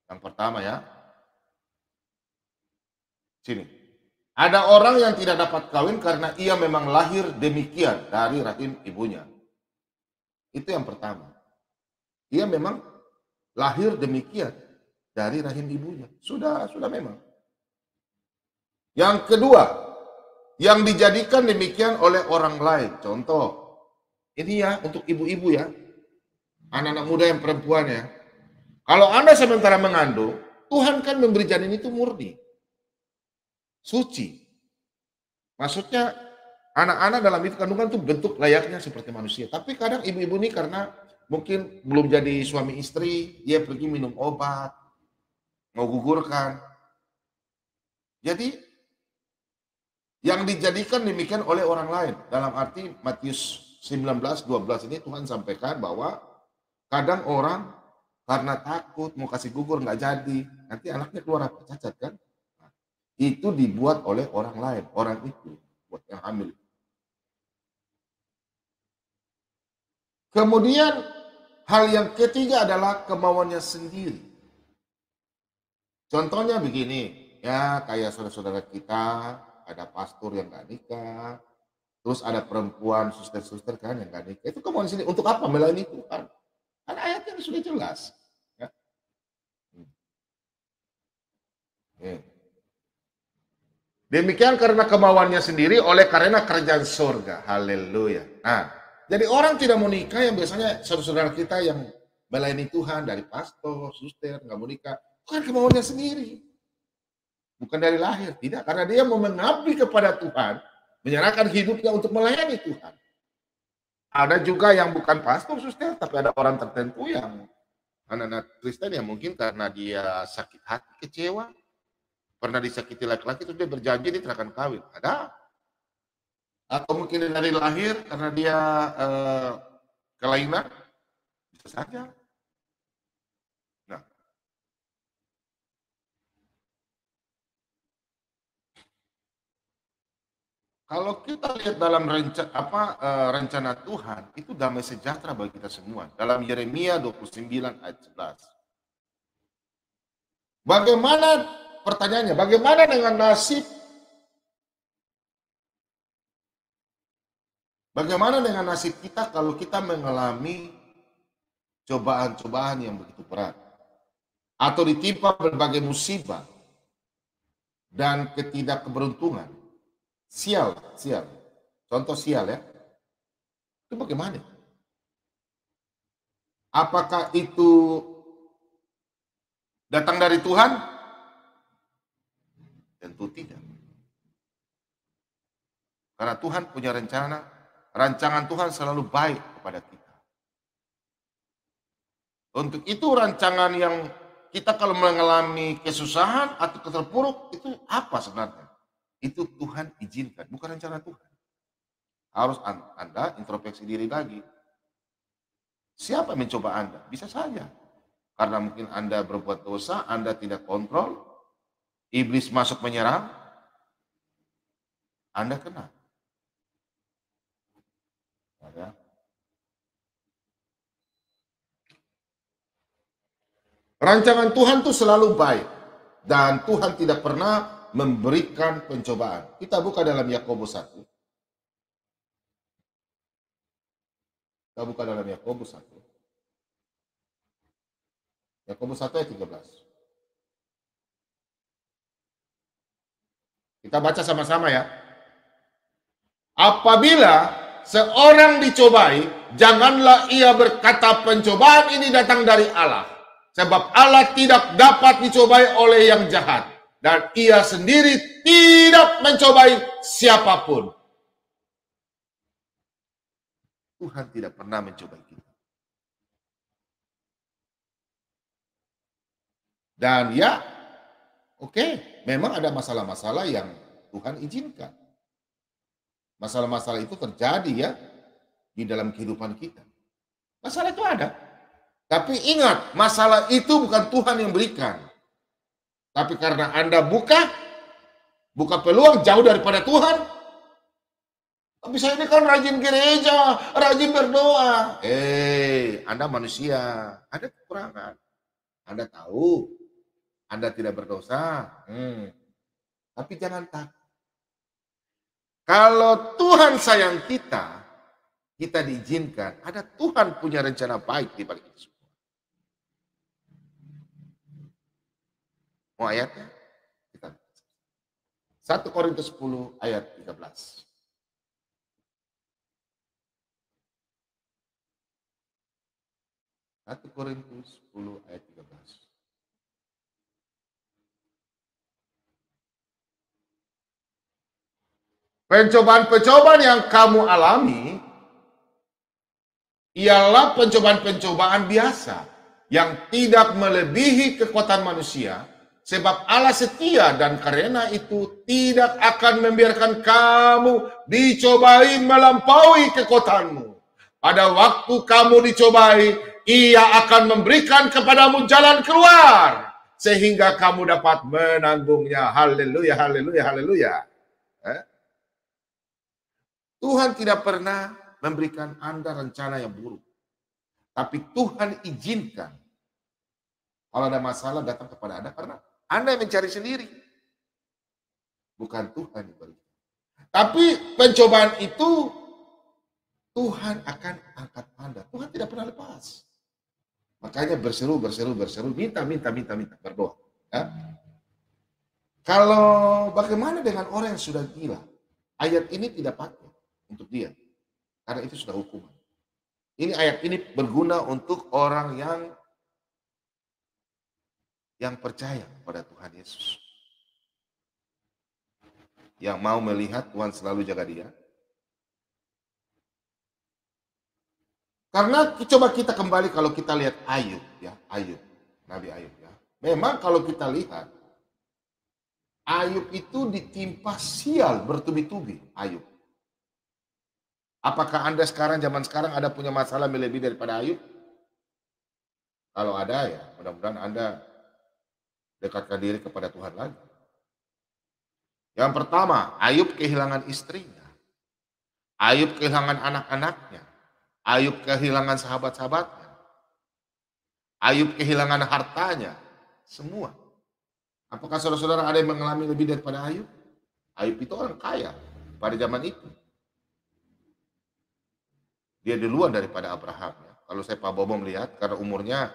yang pertama ya, sini. Ada orang yang tidak dapat kawin karena ia memang lahir demikian dari rahim ibunya. Itu yang pertama. Ia memang lahir demikian dari rahim ibunya. Sudah memang. Yang kedua, yang dijadikan demikian oleh orang lain. Contoh, ini ya untuk ibu-ibu ya, anak-anak muda yang perempuan ya. Kalau Anda sementara mengandung, Tuhan kan memberi janin itu murni. Suci. Maksudnya Anak-anak dalam itu kandungan tuh bentuk layaknya seperti manusia. Tapi kadang ibu-ibu ini karena mungkin belum jadi suami istri, dia pergi minum obat, mau gugurkan. Jadi yang dijadikan demikian oleh orang lain. Dalam arti Matius 19:12 ini Tuhan sampaikan bahwa kadang orang karena takut mau kasih gugur nggak jadi, nanti anaknya keluar apa? Cacat kan? Nah, itu dibuat oleh orang lain, orang itu buat yang hamil. Kemudian hal yang ketiga adalah kemauannya sendiri. Contohnya begini, ya kayak saudara-saudara kita, ada pastor yang nggak nikah, terus ada perempuan suster-suster kan yang nggak nikah. Itu kemauan sendiri. Untuk apa? Melayani Tuhan. Kan ayatnya sudah jelas. Ya. Ya. Demikian karena kemauannya sendiri oleh karena kerjaan surga. Haleluya. Nah, jadi orang tidak mau nikah yang biasanya saudara-saudara kita yang melayani Tuhan dari pastor, suster, nggak mau nikah. Bukan kemauannya sendiri. Bukan dari lahir. Tidak. Karena dia mau mengabdi kepada Tuhan. Menyerahkan hidupnya untuk melayani Tuhan. Ada juga yang bukan pastor, suster, tapi ada orang tertentu yang anak-anak Kristen yang mungkin karena dia sakit hati, kecewa, pernah disakiti laki-laki, terus dia berjanji dia tidak akan kawin. Ada. Atau mungkin dari lahir karena dia kelainan, bisa saja. Nah, kalau kita lihat dalam rencana Tuhan, itu damai sejahtera bagi kita semua. Dalam Yeremia 29 ayat 11. Bagaimana, pertanyaannya, bagaimana dengan nasib? Bagaimana dengan nasib kita kalau kita mengalami cobaan-cobaan yang begitu berat? Atau ditimpa berbagai musibah dan ketidakberuntungan? Sial, sial. Contoh sial ya. Itu bagaimana? Apakah itu datang dari Tuhan? Tentu tidak. Karena Tuhan punya rencana, rancangan Tuhan selalu baik kepada kita. Untuk itu rancangan yang kita kalau mengalami kesusahan atau keterpuruk, itu apa sebenarnya? Itu Tuhan izinkan, bukan rencana Tuhan. Harus Anda introspeksi diri lagi. Siapa yang mencoba Anda? Bisa saja. Karena mungkin Anda berbuat dosa, Anda tidak kontrol, iblis masuk menyerang, Anda kena. Ya. Rancangan Tuhan itu selalu baik. Dan Tuhan tidak pernah memberikan pencobaan. Kita buka dalam Yakobus 1. Kita buka dalam Yakobus 1. Yakobus 1 ayat 13. Kita baca sama-sama ya. Apabila seorang dicobai, janganlah ia berkata pencobaan ini datang dari Allah. Sebab Allah tidak dapat dicobai oleh yang jahat. Dan ia sendiri tidak mencobai siapapun. Tuhan tidak pernah mencobai kita. Dan ya, oke, memang ada masalah-masalah yang Tuhan izinkan. Masalah-masalah itu terjadi ya di dalam kehidupan kita. Masalah itu ada. Tapi ingat, masalah itu bukan Tuhan yang berikan. Tapi karena Anda buka peluang jauh daripada Tuhan. Tapi saya ini kan rajin gereja, rajin berdoa. Anda manusia, ada kekurangan. Anda tahu, Anda tidak berdosa. Tapi jangan takut. Kalau Tuhan sayang kita, kita diizinkan, ada Tuhan punya rencana baik di balik itu semua. Mau ayatnya? Kita 1 Korintus 10 ayat 13. 1 Korintus 10 ayat 13. Pencobaan-pencobaan yang kamu alami ialah pencobaan-pencobaan biasa yang tidak melebihi kekuatan manusia, sebab Allah setia dan karena itu tidak akan membiarkan kamu dicobai melampaui kekuatanmu. Pada waktu kamu dicobai, Ia akan memberikan kepadamu jalan keluar sehingga kamu dapat menanggungnya. Haleluya, haleluya, haleluya. Tuhan tidak pernah memberikan Anda rencana yang buruk. Tapi Tuhan izinkan kalau ada masalah datang kepada Anda karena Anda yang mencari sendiri. Bukan Tuhan yang berikan. Tapi pencobaan itu Tuhan akan angkat Anda. Tuhan tidak pernah lepas. Makanya berseru, minta, berdoa. Ya? Kalau bagaimana dengan orang yang sudah gila? Ayat ini tidak pakai untuk dia. Karena itu sudah hukuman. Ini ayat ini berguna untuk orang yang percaya pada Tuhan Yesus. Yang mau melihat Tuhan selalu jaga dia. Karena coba kita kembali kalau kita lihat Ayub, ya, Ayub, Nabi Ayub, ya. Memang kalau kita lihat Ayub itu ditimpa sial bertubi-tubi, Ayub. Apakah Anda zaman sekarang ada punya masalah melebihi daripada Ayub? Kalau ada ya, mudah-mudahan Anda dekatkan diri kepada Tuhan lagi. Yang pertama, Ayub kehilangan istrinya. Ayub kehilangan anak-anaknya. Ayub kehilangan sahabat-sahabatnya. Ayub kehilangan hartanya. Semua. Apakah saudara-saudara ada yang mengalami lebih daripada Ayub? Ayub itu orang kaya pada zaman itu. Dia duluan daripada Abraham. Ya. Kalau saya Pak Bobo melihat, karena umurnya,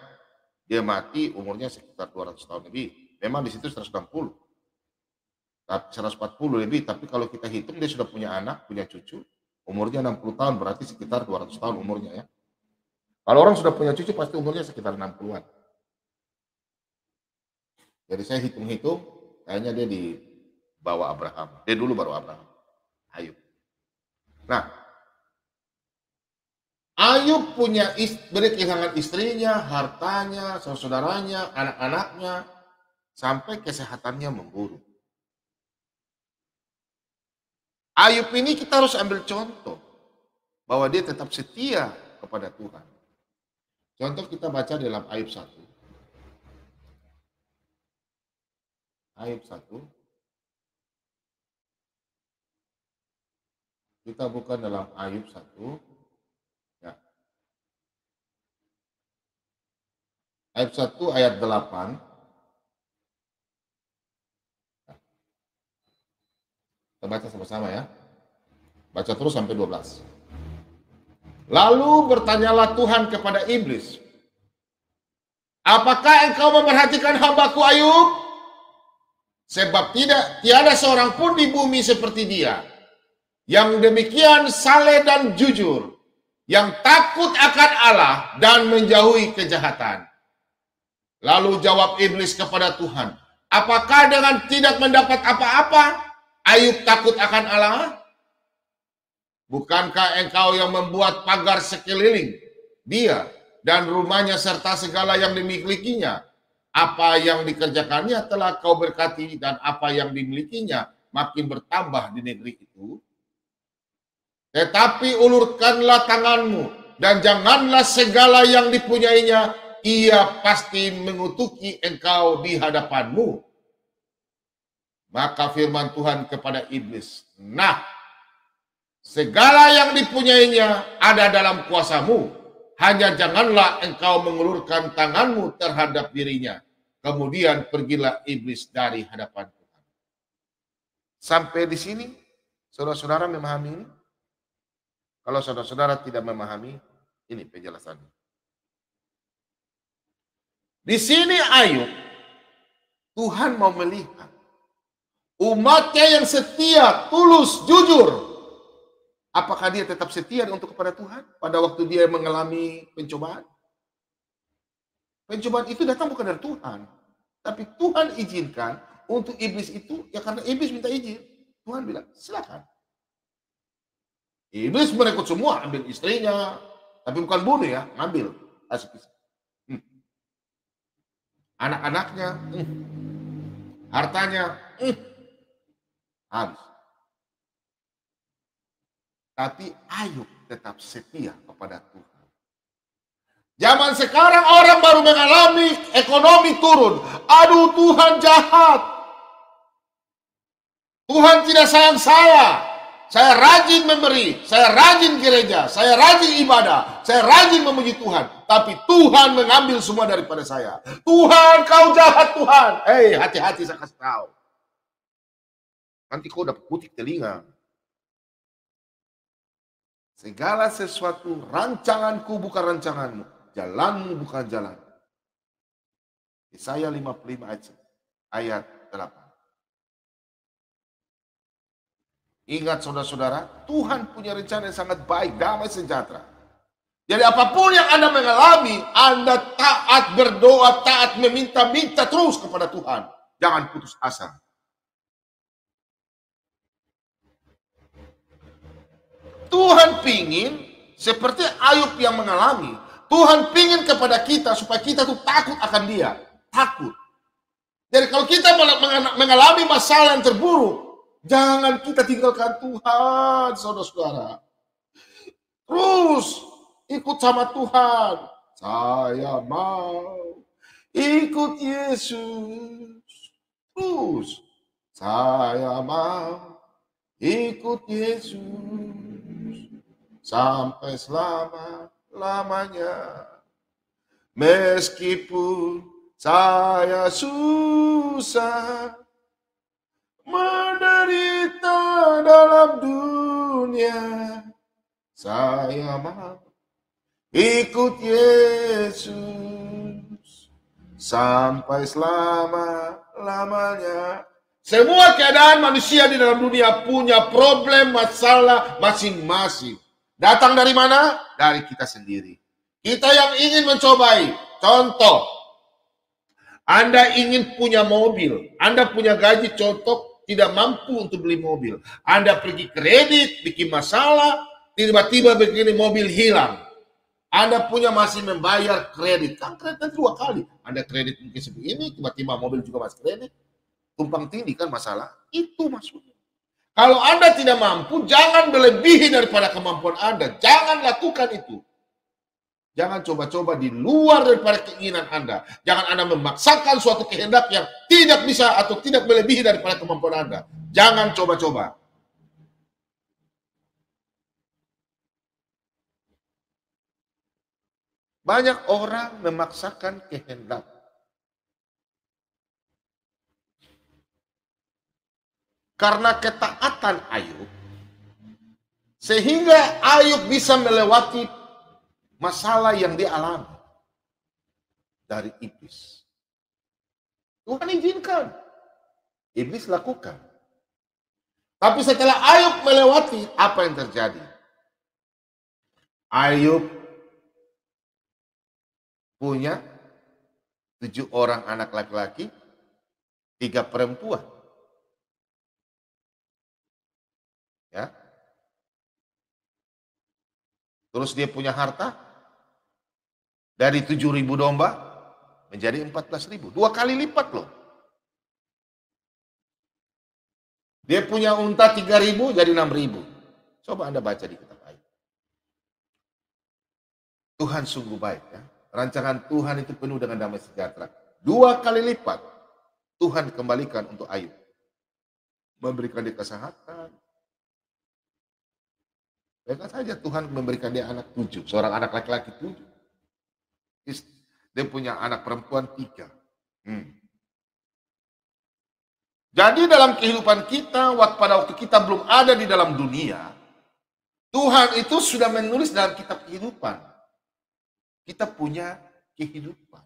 dia mati umurnya sekitar 200 tahun lebih. Memang di situ 160. 140 lebih, tapi kalau kita hitung dia sudah punya anak, punya cucu, umurnya 60 tahun, berarti sekitar 200 tahun umurnya ya. Kalau orang sudah punya cucu, pasti umurnya sekitar 60-an. Jadi saya hitung-hitung, kayaknya dia di bawah Abraham. Dia dulu baru Abraham. Ayub. Nah, Ayub kehilangan istrinya, hartanya, saudara-saudaranya, anak-anaknya, sampai kesehatannya memburuk. Ayub ini kita harus ambil contoh bahwa dia tetap setia kepada Tuhan. Contoh kita baca dalam Ayub 1. Ayub 1. Kita buka dalam Ayub 1. Ya. Ayub 1 ayat 8. Kita baca sama-sama ya. Baca terus sampai 12. Lalu bertanyalah Tuhan kepada iblis, apakah engkau memperhatikan hambaku Ayub? Sebab tiada seorang pun di bumi seperti dia, yang demikian saleh dan jujur, yang takut akan Allah dan menjauhi kejahatan. Lalu jawab iblis kepada Tuhan, apakah dengan tidak mendapat apa-apa Ayub takut akan Allah? Bukankah engkau yang membuat pagar sekeliling dia dan rumahnya serta segala yang dimilikinya? Apa yang dikerjakannya telah kau berkati dan apa yang dimilikinya makin bertambah di negeri itu. Tetapi ulurkanlah tanganmu dan janganlah segala yang dipunyainya, ia pasti mengutuki engkau di hadapanmu. Maka firman Tuhan kepada iblis, nah, segala yang dipunyainya ada dalam kuasamu, hanya janganlah engkau mengulurkan tanganmu terhadap dirinya. Kemudian pergilah iblis dari hadapan Tuhan. Sampai di sini, saudara-saudara memahami ini? Kalau saudara-saudara tidak memahami, ini penjelasannya. Di sini Ayub, Tuhan mau melihat umatnya yang setia, tulus, jujur. Apakah dia tetap setia untuk kepada Tuhan pada waktu dia mengalami pencobaan? Pencobaan itu datang bukan dari Tuhan. Tapi Tuhan izinkan untuk iblis itu, ya karena iblis minta izin. Tuhan bilang, silakan. Iblis merekrut semua, ambil istrinya, tapi bukan bunuh ya, ngambil. Anak-anaknya, hartanya, habis. Tapi Ayub tetap setia kepada Tuhan. Zaman sekarang orang baru mengalami ekonomi turun. Aduh, Tuhan jahat. Tuhan tidak sayang saya. Saya rajin memberi, saya rajin gereja, saya rajin ibadah, saya rajin memuji Tuhan. Tapi Tuhan mengambil semua daripada saya. Tuhan, kau jahat Tuhan. Hati-hati saya kasih tahu. Nanti kau dapat putih telinga. Segala sesuatu, rancanganku bukan rancanganmu, jalanmu bukan jalan. Yesaya 55 ayat 8. Ingat saudara-saudara, Tuhan punya rencana yang sangat baik, damai sejahtera. Jadi apapun yang Anda mengalami, Anda taat berdoa, taat meminta-minta terus kepada Tuhan. Jangan putus asa. Tuhan pingin seperti Ayub yang mengalami. Tuhan pingin kepada kita supaya kita tuh takut akan Dia. Takut. Jadi kalau kita mengalami masalah yang terburuk, jangan kita tinggalkan Tuhan, saudara-saudara. Terus ikut sama Tuhan. Saya mau ikut Yesus. Terus saya mau ikut Yesus sampai selama-lamanya. Meskipun saya susah menderita dalam dunia, saya mau ikut Yesus sampai selama-lamanya. Semua keadaan manusia di dalam dunia punya problem, masalah masing-masing. Datang dari mana? Dari kita sendiri. Kita yang ingin mencobai. Contoh, Anda ingin punya mobil, Anda punya gaji contoh, tidak mampu untuk beli mobil. Anda pergi kredit, bikin masalah, tiba-tiba begini mobil hilang. Anda punya masih membayar kredit. Kan kredit 2 kali. Anda kredit mungkin sebegini, tiba-tiba mobil juga masih kredit. Tumpang tindih kan masalah. Itu maksudnya. Kalau Anda tidak mampu, jangan melebihi daripada kemampuan Anda. Jangan lakukan itu. Jangan coba-coba di luar daripada keinginan Anda. Jangan Anda memaksakan suatu kehendak yang tidak bisa atau tidak melebihi daripada kemampuan Anda. Jangan coba-coba. Banyak orang memaksakan kehendak. Karena ketaatan Ayub, sehingga Ayub bisa melewati masalah yang dialami dari iblis. Tuhan izinkan, iblis lakukan. Tapi setelah Ayub melewati, apa yang terjadi? Ayub punya 7 orang anak laki-laki, 3 perempuan. Ya. Terus dia punya harta dari 7.000 domba menjadi 14.000. 2 kali lipat loh. Dia punya unta 3.000 jadi 6.000. Coba Anda baca di kitab Ayub. Tuhan sungguh baik ya. Rancangan Tuhan itu penuh dengan damai sejahtera. 2 kali lipat Tuhan kembalikan untuk Ayub. Memberikan dia kesehatan. Lihat saja Tuhan memberikan dia anak 7. Seorang anak laki-laki 7. Dia punya anak perempuan 3. Jadi dalam kehidupan kita, pada waktu kita belum ada di dalam dunia, Tuhan itu sudah menulis dalam kitab kehidupan. Kita punya kehidupan.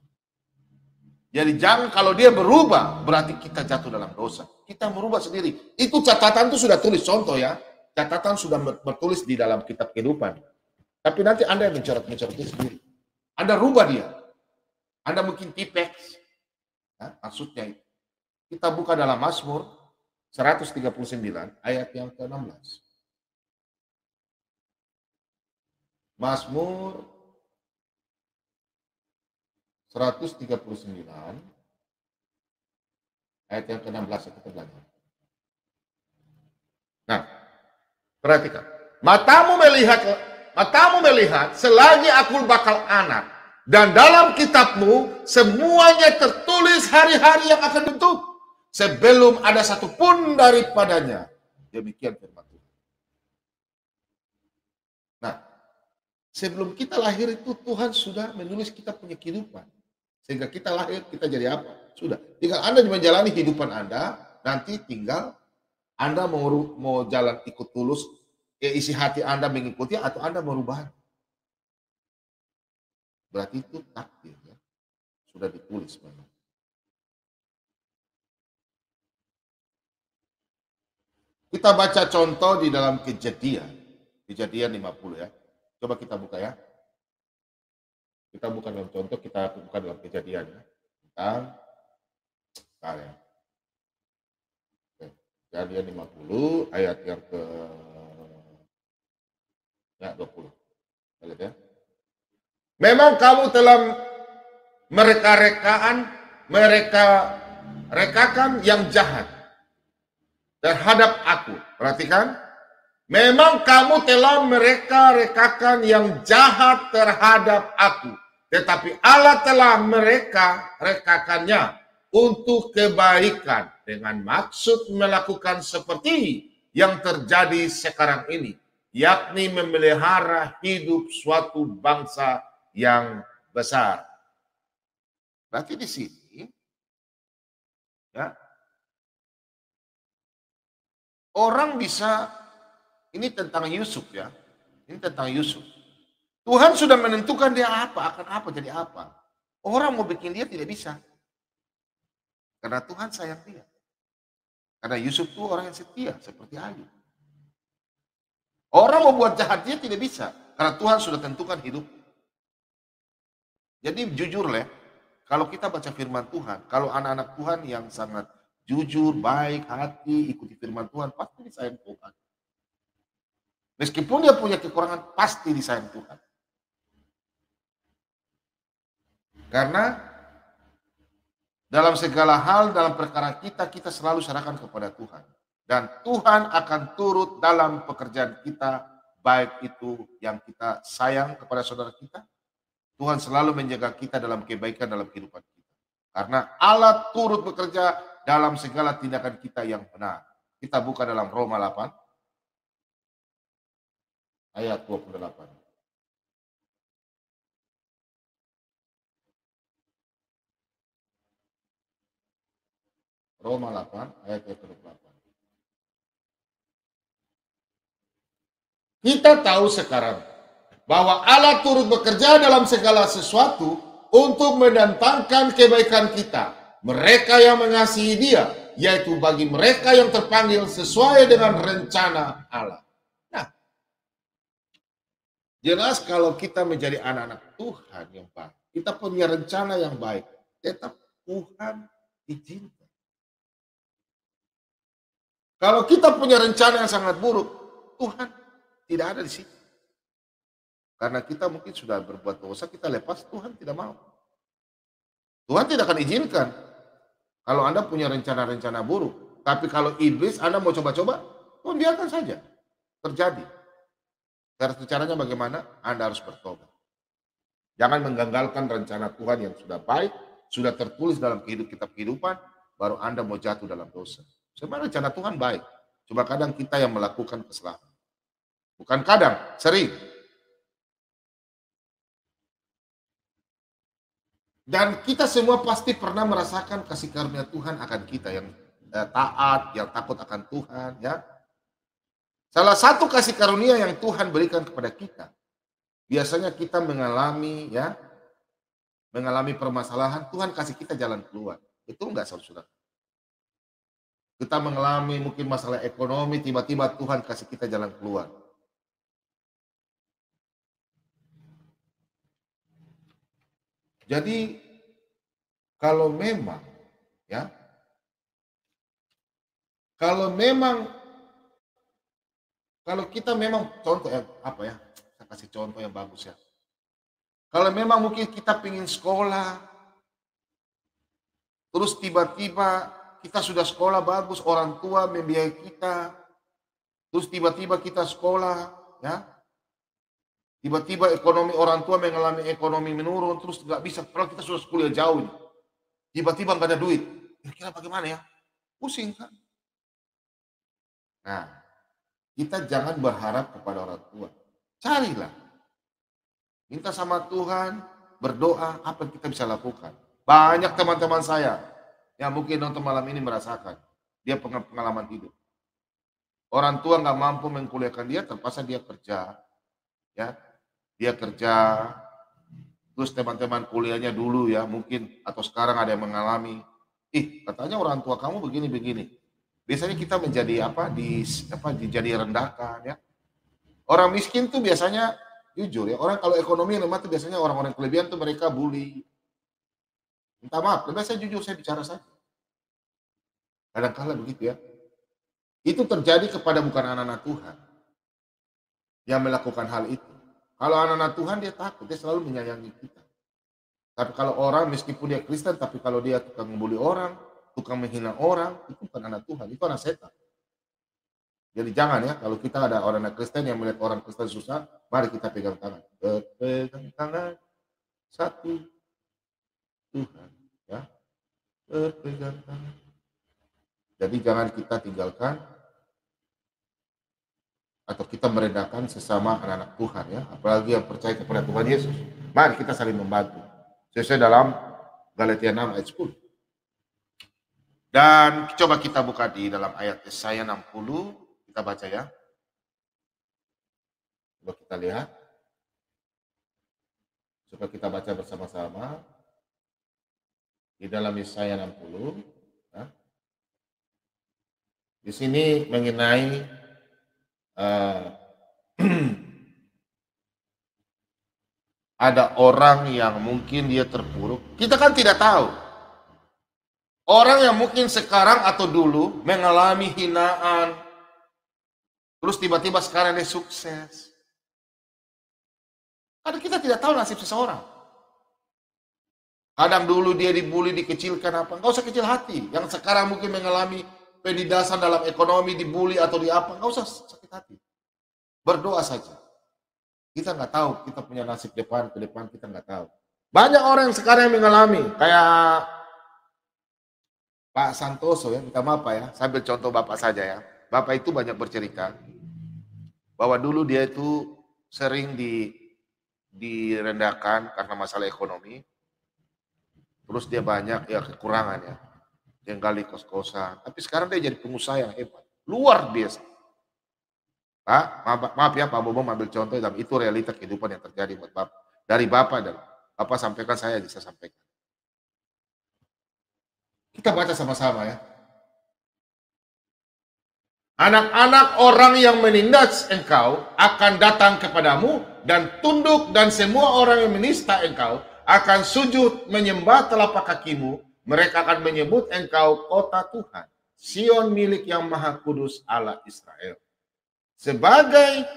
Jadi jangan kalau dia berubah, berarti kita jatuh dalam dosa. Kita merubah sendiri. Itu catatan itu sudah tulis, contoh ya. Catatan sudah bertulis di dalam kitab kehidupan. Tapi nanti Anda yang mencoret-mencoret itu sendiri. Anda rubah dia. Anda mungkin tipex. Ya, maksudnya itu. Kita buka dalam Mazmur 139 ayat yang ke-16. Mazmur 139 ayat yang ke-16 kita belajar. Nah, perhatikan. Matamu melihat selagi aku bakal anak, dan dalam kitabmu semuanya tertulis hari-hari yang akan tentu, sebelum ada satupun daripadanya. Demikian firman Tuhan. Nah, sebelum kita lahir itu Tuhan sudah menulis kita punya kehidupan. Sehingga kita lahir, kita jadi apa? Sudah. Tinggal Anda menjalani kehidupan Anda, nanti tinggal Anda mau jalan ikut tulus, isi hati Anda mengikuti atau Anda merubah. Berarti itu takdir, ya. Sudah ditulis memang. Kita baca contoh di dalam Kejadian 50 ya. Coba kita buka ya. Kita buka dalam contoh, kita buka dalam Kejadian ya. Bentar ya. Kejadian 50 ayat yang ke 20. Lihat ya. Memang kamu telah mereka-rekakan yang jahat terhadap aku. Perhatikan. Memang kamu telah mereka-rekakan yang jahat terhadap aku. Tetapi Allah telah mereka-rekakannya untuk kebaikan dengan maksud melakukan seperti yang terjadi sekarang ini, yakni memelihara hidup suatu bangsa yang besar. Berarti di sini ya, orang bisa, ini tentang Yusuf ya. Ini tentang Yusuf. Tuhan sudah menentukan dia akan apa, jadi apa. Orang mau bikin dia tidak bisa. Karena Tuhan sayang dia. Karena Yusuf itu orang yang setia seperti Ayub. Orang mau buat jahat dia tidak bisa. Karena Tuhan sudah tentukan hidup. Jadi jujur lah, kalau kita baca firman Tuhan, kalau anak-anak Tuhan yang sangat jujur, baik hati, ikuti firman Tuhan, pasti disayang Tuhan. Meskipun dia punya kekurangan, pasti disayang Tuhan. Karena dalam segala hal, dalam perkara kita selalu serahkan kepada Tuhan. Dan Tuhan akan turut dalam pekerjaan kita, baik itu yang kita sayang kepada saudara kita. Tuhan selalu menjaga kita dalam kebaikan dalam kehidupan kita. Karena Allah turut bekerja dalam segala tindakan kita yang benar. Kita buka dalam Roma 8. Ayat 28. Roma 8 ayat 28. Kita tahu sekarang bahwa Allah turut bekerja dalam segala sesuatu untuk mendatangkan kebaikan kita, mereka yang mengasihi Dia, yaitu bagi mereka yang terpanggil sesuai dengan rencana Allah. Jelas kalau kita menjadi anak-anak Tuhan yang baik, kita punya rencana yang baik, tetap Tuhan izinkan. Kalau kita punya rencana yang sangat buruk, Tuhan tidak ada di situ. Karena kita mungkin sudah berbuat dosa, kita lepas, Tuhan tidak mau. Tuhan tidak akan izinkan kalau Anda punya rencana-rencana buruk. Tapi kalau iblis Anda mau coba-coba, Tuhan biarkan saja terjadi. Caranya bagaimana? Anda harus bertobat. Jangan menggagalkan rencana Tuhan yang sudah baik, sudah tertulis dalam kehidupan, baru Anda mau jatuh dalam dosa. Sebenarnya rencana Tuhan baik. Cuma kadang kita yang melakukan kesalahan. Bukan kadang, sering. Dan kita semua pasti pernah merasakan kasih karunia Tuhan akan kita yang taat, yang takut akan Tuhan, ya. Salah satu kasih karunia yang Tuhan berikan kepada kita, biasanya kita mengalami permasalahan, Tuhan kasih kita jalan keluar. Itu enggak, saudara? Kita mengalami mungkin masalah ekonomi, tiba-tiba Tuhan kasih kita jalan keluar. Jadi kalau kita memang contoh kasih contoh yang bagus ya. Kalau memang mungkin kita ingin sekolah, terus tiba-tiba kita sudah sekolah bagus, orang tua membiayai kita, terus tiba-tiba kita sekolah, ya, tiba-tiba ekonomi orang tua mengalami ekonomi menurun, terus nggak bisa, kalau kita sudah kuliah jauh, tiba-tiba nggak ada duit, kira-kira bagaimana ya? Pusing kan? Nah, kita jangan berharap kepada orang tua. Carilah. Minta sama Tuhan, berdoa, apa yang kita bisa lakukan. Banyak teman-teman saya yang mungkin nonton malam ini merasakan. Dia pengalaman hidup. Orang tua nggak mampu mengkuliahkan dia, terpaksa dia kerja. Ya, dia kerja. Terus teman-teman kuliahnya dulu ya, mungkin atau sekarang ada yang mengalami, katanya orang tua kamu begini-begini. Biasanya kita menjadi dijadi rendahkan ya. Orang miskin tuh biasanya jujur ya, orang kalau ekonomi yang lemah tuh biasanya orang-orang kelebihan tuh mereka bully. Minta maaf, saya jujur, saya bicara saja. Kadang-kala begitu ya. Itu terjadi kepada bukan anak-anak Tuhan yang melakukan hal itu. Kalau anak-anak Tuhan dia takut, dia selalu menyayangi kita. Tapi kalau orang meskipun dia Kristen, tapi kalau dia tukang membuli orang, tukang menghina orang, itu bukan anak Tuhan, itu anak setan. Jadi jangan ya, kalau kita ada orang anak Kristen yang melihat orang Kristen susah, mari kita pegang tangan. Pegang tangan, satu Tuhan. Ya, berpegang tangan. Jadi jangan kita tinggalkan atau kita merendahkan sesama anak-anak Tuhan ya, apalagi yang percaya kepada Tuhan Yesus. Mari kita saling membantu. Sesuai dalam Galatia 6 ayat 10. Dan coba kita buka di dalam ayat Yesaya 60, kita baca ya. Coba kita lihat. Coba kita baca bersama-sama. Di dalam Yesaya 60. Ya. Di sini mengenai ada orang yang mungkin dia terpuruk. Kita kan tidak tahu. Orang yang mungkin sekarang atau dulu mengalami hinaan, terus tiba-tiba sekarang dia sukses. Karena kita tidak tahu nasib seseorang. Kadang dulu dia dibully, dikecilkan apa. Enggak usah kecil hati. Yang sekarang mungkin mengalami penindasan dalam ekonomi, dibully atau di apa. Enggak usah sakit hati. Berdoa saja. Kita nggak tahu, kita punya nasib ke depan kita nggak tahu. Banyak orang yang sekarang yang mengalami, kayak Pak Santoso ya, minta maaf Pak ya, saya ambil contoh Bapak saja ya. Bapak itu banyak bercerita bahwa dulu dia itu sering direndahkan karena masalah ekonomi. Terus dia banyak ya kekurangan ya, tinggal di kos-kosan. Tapi sekarang dia jadi pengusaha yang hebat, luar biasa. Pak, maaf ya Pak Bobo ambil contoh, itu realita kehidupan yang terjadi buat Bapak. Dari Bapak dan Bapak sampaikan, saya bisa sampaikan. Kita baca sama-sama ya. Anak-anak orang yang menindas engkau akan datang kepadamu dan tunduk, dan semua orang yang menista engkau akan sujud menyembah telapak kakimu. Mereka akan menyebut engkau kota Tuhan, Sion milik yang maha kudus Allah Israel. Sebagai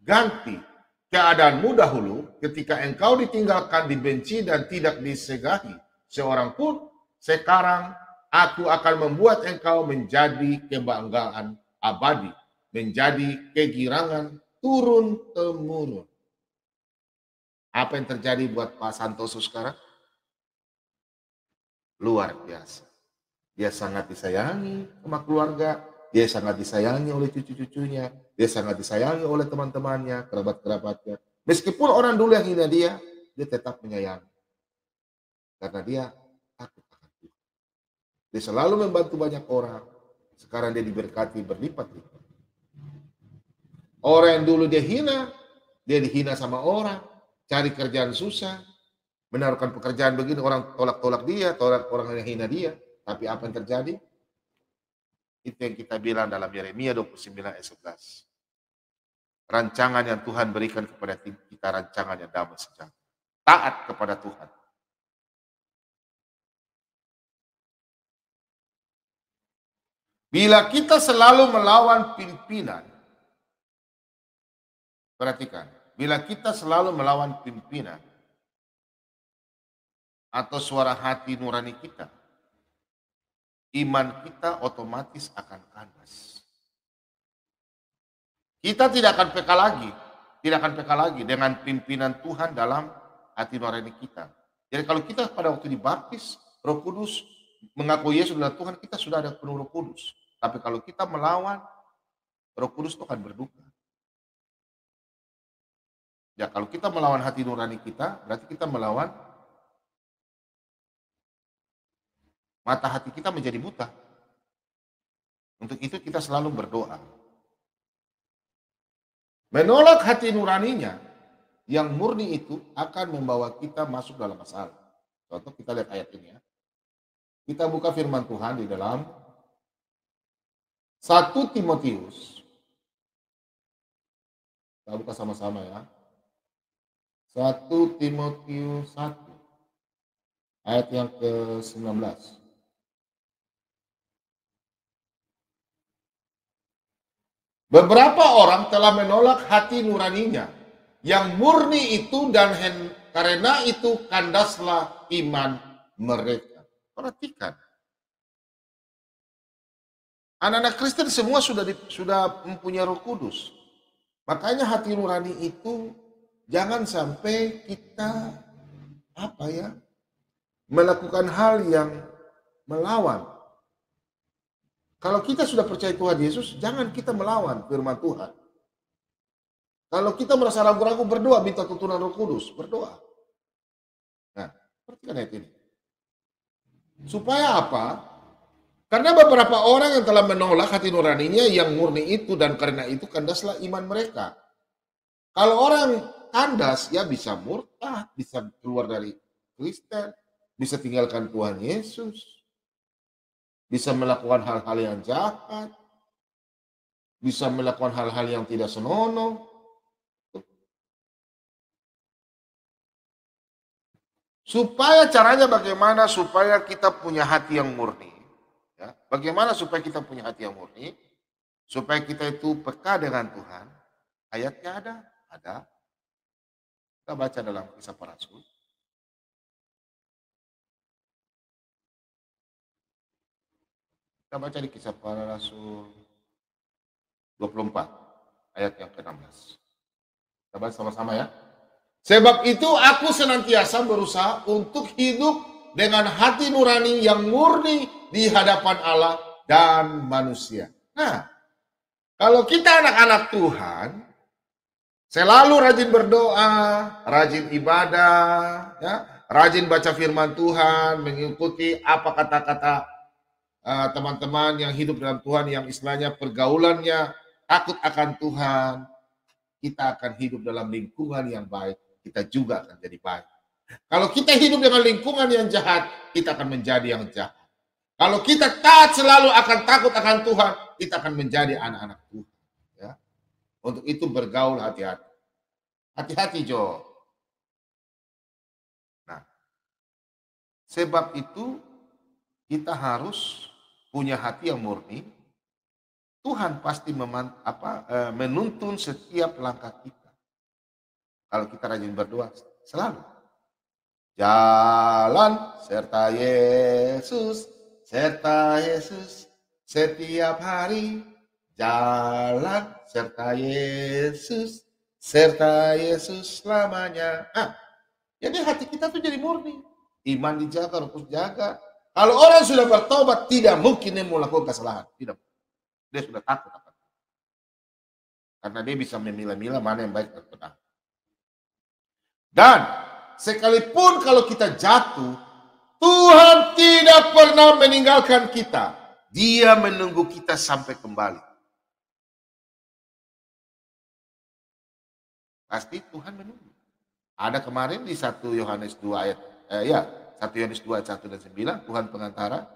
ganti keadaanmu dahulu ketika engkau ditinggalkan, dibenci dan tidak disegahi seorang pun, sekarang aku akan membuat engkau menjadi kebanggaan abadi, menjadi kegirangan turun-temurun. Apa yang terjadi buat Pak Santoso sekarang? Luar biasa. Dia sangat disayangi sama keluarga, dia sangat disayangi oleh cucu-cucunya, dia sangat disayangi oleh teman-temannya, kerabat-kerabatnya. Meskipun orang dulu yang hina dia tetap menyayangi. Karena dia takut akan Tuhan. Dia selalu membantu banyak orang. Sekarang dia diberkati berlipat-lipat. Orang yang dulu dia hina, dia dihina sama orang, cari kerjaan susah, menaruhkan pekerjaan begini, orang tolak-tolak dia, orang yang hina dia. Tapi apa yang terjadi? Itu yang kita bilang dalam Yeremia 29 ayat 11. Rancangan yang Tuhan berikan kepada kita, rancangan yang damai sejahtera. Taat kepada Tuhan. Bila kita selalu melawan pimpinan, perhatikan, bila kita selalu melawan pimpinan atau suara hati nurani kita, iman kita otomatis akan kandas. Kita tidak akan peka lagi dengan pimpinan Tuhan dalam hati nurani kita. Jadi kalau kita pada waktu dibaptis, Roh Kudus mengaku Yesus adalah Tuhan, kita sudah ada penuh Roh Kudus. Tapi kalau kita melawan, Roh Kudus itu akan berduka. Ya, kalau kita melawan hati nurani kita, berarti kita melawan mata hati kita menjadi buta. Untuk itu kita selalu berdoa. Menolak hati nuraninya yang murni itu akan membawa kita masuk dalam masalah. Contoh kita lihat ayat ini ya. Kita buka firman Tuhan di dalam 1 Timotius. Kita buka sama-sama ya. 1 Timotius 1 ayat yang ke-19. Beberapa orang telah menolak hati nuraninya yang murni itu, dan karena itu kandaslah iman mereka. Perhatikan. Anak-anak Kristen semua sudah mempunyai Roh Kudus. Makanya hati nurani itu jangan sampai kita melakukan hal yang melawan. Kalau kita sudah percaya Tuhan Yesus, jangan kita melawan firman Tuhan. Kalau kita merasa ragu-ragu, berdoa, minta tuntunan Roh Kudus, berdoa. Nah, perhatikan ayat ini. Supaya apa? Karena beberapa orang yang telah menolak hati nuraninya yang murni itu, dan karena itu kandaslah iman mereka. Kalau orang kandas, ya bisa murtad, bisa keluar dari Kristen, bisa tinggalkan Tuhan Yesus, bisa melakukan hal-hal yang jahat, bisa melakukan hal-hal yang tidak senonoh. Supaya caranya bagaimana supaya kita punya hati yang murni. Ya, bagaimana supaya kita punya hati yang murni? Supaya kita itu peka dengan Tuhan. Ayatnya ada. Kita baca dalam Kisah Para Rasul. Kita baca di Kisah Para Rasul 24, ayat yang ke-16. Kita baca sama-sama ya. Sebab itu aku senantiasa berusaha untuk hidup dengan hati nurani yang murni di hadapan Allah dan manusia. Nah, kalau kita anak-anak Tuhan, selalu rajin berdoa, rajin ibadah, ya, rajin baca firman Tuhan, mengikuti apa kata-kata teman-teman yang hidup dalam Tuhan, yang istilahnya pergaulannya takut akan Tuhan, kita akan hidup dalam lingkungan yang baik, kita juga akan jadi baik. Kalau kita hidup dengan lingkungan yang jahat, kita akan menjadi yang jahat. Kalau kita taat selalu akan takut akan Tuhan, kita akan menjadi anak-anak Tuhan. Ya. Untuk itu bergaul hati-hati. Hati-hati, Jo. Nah, sebab itu kita harus punya hati yang murni. Tuhan pasti menuntun setiap langkah kita. Kalau kita rajin berdoa, selalu. Jalan serta Yesus, setiap hari. Jalan serta Yesus selamanya. Jadi hati kita tuh jadi murni. Iman dijaga, Roh Kudus jaga. Kalau orang sudah bertobat, tidak mungkin dia melakukan kesalahan. Tidak. Dia sudah takut. Karena dia bisa memilah-milah mana yang baik dan benar. Dan sekalipun kalau kita jatuh, Tuhan tidak pernah meninggalkan kita. Dia menunggu kita sampai kembali. Pasti Tuhan menunggu. Ada kemarin di 1 Yohanes 2 ayat 1 Yohanes 2 ayat 1 dan 9, Tuhan pengantara.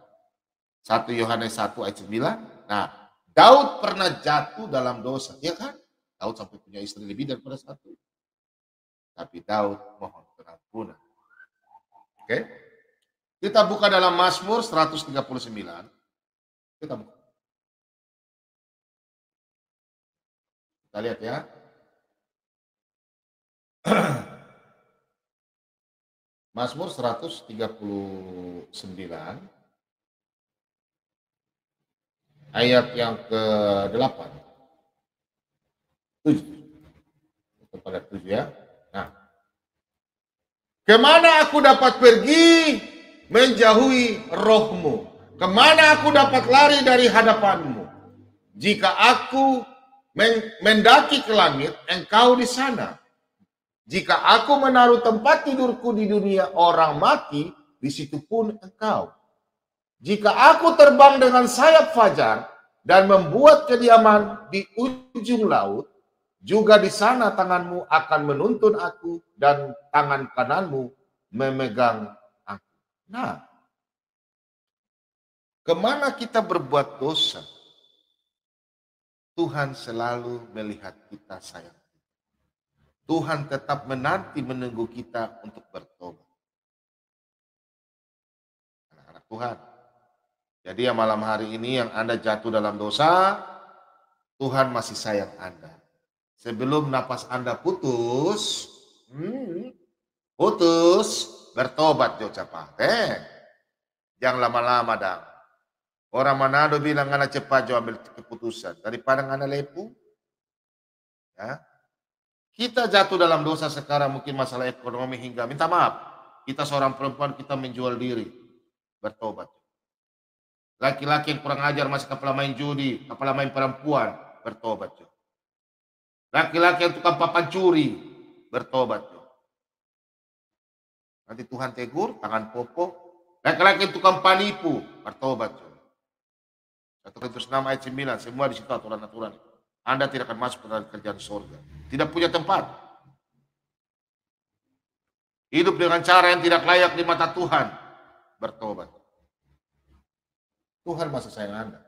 1 Yohanes 1 ayat 9. Nah, Daud pernah jatuh dalam dosa, ya kan? Daud sampai punya istri lebih daripada satu. Tapi Daud mohon pengampunan. Oke? Kita buka dalam Mazmur 139. Kita buka. Kita lihat ya. Mazmur 139 ayat yang ke-8. 7. Kepada 7 ya. Nah. Kemana aku dapat pergi menjauhi rohmu? Kemana aku dapat lari dari hadapanmu? Jika aku mendaki ke langit, engkau di sana. Jika aku menaruh tempat tidurku di dunia orang mati, di situ pun engkau. Jika aku terbang dengan sayap fajar dan membuat kediaman di ujung laut, juga di sana tanganmu akan menuntun aku dan tangan kananmu memegang aku. Nah, kemana kita berbuat dosa, Tuhan selalu melihat kita sayang. Tuhan tetap menunggu kita untuk bertobat. Anak-anak Tuhan. Jadi yang malam hari ini yang Anda jatuh dalam dosa, Tuhan masih sayang Anda. Sebelum napas Anda putus, bertobat jo cepat. Jangan lama-lama dah. Orang Manado bilang Anda cepat jo ambil keputusan daripada Anda lepu. Ya. Kita jatuh dalam dosa sekarang mungkin masalah ekonomi hingga minta maaf. Kita seorang perempuan kita menjual diri. Bertobat. Laki-laki yang kurang ajar masih kepala main judi, kepala main perempuan, bertobat jo. Laki-laki yang tukang papan curi, bertobat. Nanti Tuhan tegur, tangan popok. Laki-laki yang tukang penipu, bertobat. 1 Korintus 6 ayat 9, semua di situ aturan-aturan. Anda tidak akan masuk ke dalam kerjaan surga. Tidak punya tempat. Hidup dengan cara yang tidak layak di mata Tuhan, bertobat. Tuhan masih sayang Anda.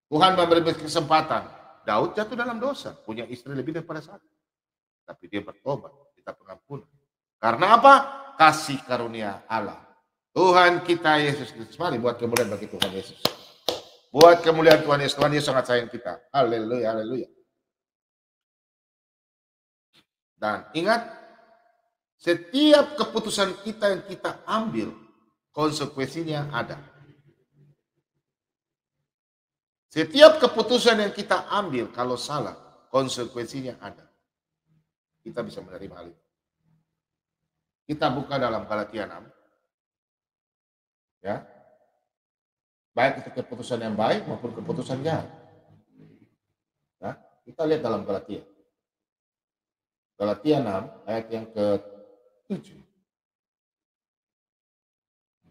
Tuhan memberi kesempatan. Daud jatuh dalam dosa, punya istri lebih daripada satu. Tapi dia bertobat, minta pengampunan. Karena apa? Kasih karunia Allah. Tuhan kita Yesus Kristus. Mari buat kemuliaan bagi Tuhan Yesus. Buat kemuliaan Tuhan Yesus. Tuhan Yesus sangat sayang kita. Haleluya, haleluya. Dan ingat, setiap keputusan kita yang kita ambil, konsekuensinya ada. Setiap keputusan yang kita ambil kalau salah, konsekuensinya ada. Kita bisa menerima hal itu. Kita buka dalam Galatia 6. Ya. Baik itu keputusan yang baik maupun keputusan jahat. Ya. Kita lihat dalam Galatia. Galatia 6 ayat yang ke-7.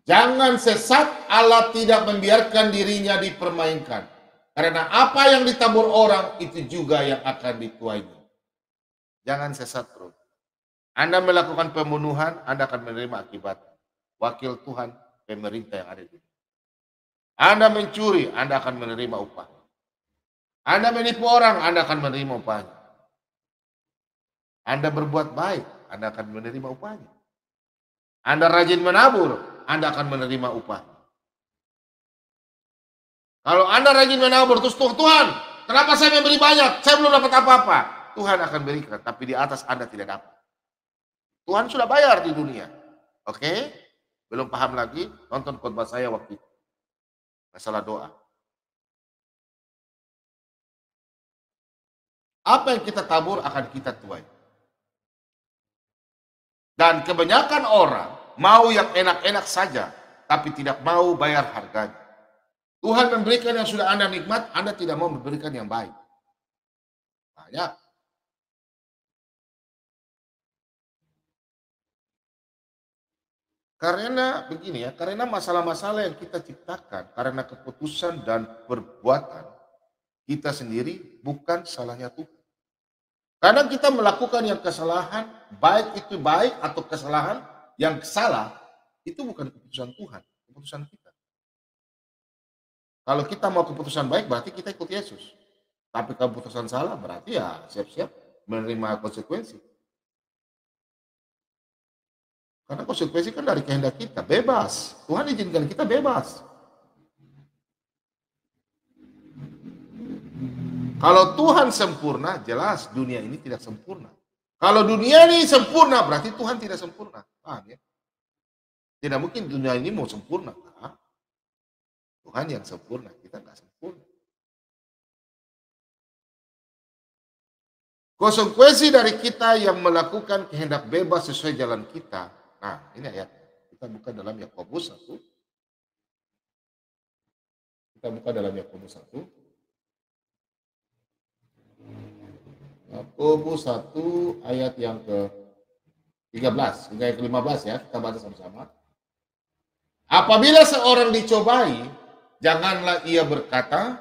Jangan sesat, Allah tidak membiarkan dirinya dipermainkan. Karena apa yang ditabur orang, itu juga yang akan dituainya. Jangan sesat, bro. Anda melakukan pembunuhan, Anda akan menerima akibat. Wakil Tuhan, pemerintah yang ada di sini. Anda mencuri, Anda akan menerima upah. Anda menipu orang, Anda akan menerima upahnya. Anda berbuat baik, Anda akan menerima upahnya. Anda rajin menabur, Anda akan menerima upah. Kalau Anda rajin menabur, terus Tuhan, kenapa saya memberi banyak? Saya belum dapat apa-apa. Tuhan akan berikan, tapi di atas Anda tidak dapat. Tuhan sudah bayar di dunia. Oke? Belum paham lagi? Nonton khotbah saya waktu itu. Masalah doa. Apa yang kita tabur akan kita tuai. Dan kebanyakan orang mau yang enak-enak saja, tapi tidak mau bayar harganya. Tuhan memberikan yang sudah Anda nikmat, Anda tidak mau memberikan yang baik. Banyak. Karena begini ya, karena masalah-masalah yang kita ciptakan, karena keputusan dan perbuatan kita sendiri bukan salahnya Tuhan. Kadang kita melakukan yang kesalahan, baik itu baik atau kesalahan yang salah, itu bukan keputusan Tuhan, keputusan kita. Kalau kita mau keputusan baik, berarti kita ikut Yesus. Tapi kalau keputusan salah, berarti ya siap-siap menerima konsekuensi. Karena konsekuensi kan dari kehendak kita, bebas. Tuhan izinkan kita bebas. Kalau Tuhan sempurna, jelas dunia ini tidak sempurna. Kalau dunia ini sempurna, berarti Tuhan tidak sempurna. Paham ya? Tidak mungkin dunia ini mau sempurna. Nah, Tuhan yang sempurna, kita nggak sempurna. Konsekuensi dari kita yang melakukan kehendak bebas sesuai jalan kita. Nah, ini ayat. Kita buka dalam Yakobus 1. Kita buka dalam Yakobus 1. Yakobus 1 ayat yang ke-13 hingga yang ke-15 ya, kita baca sama-sama. Apabila seorang dicobai, janganlah ia berkata,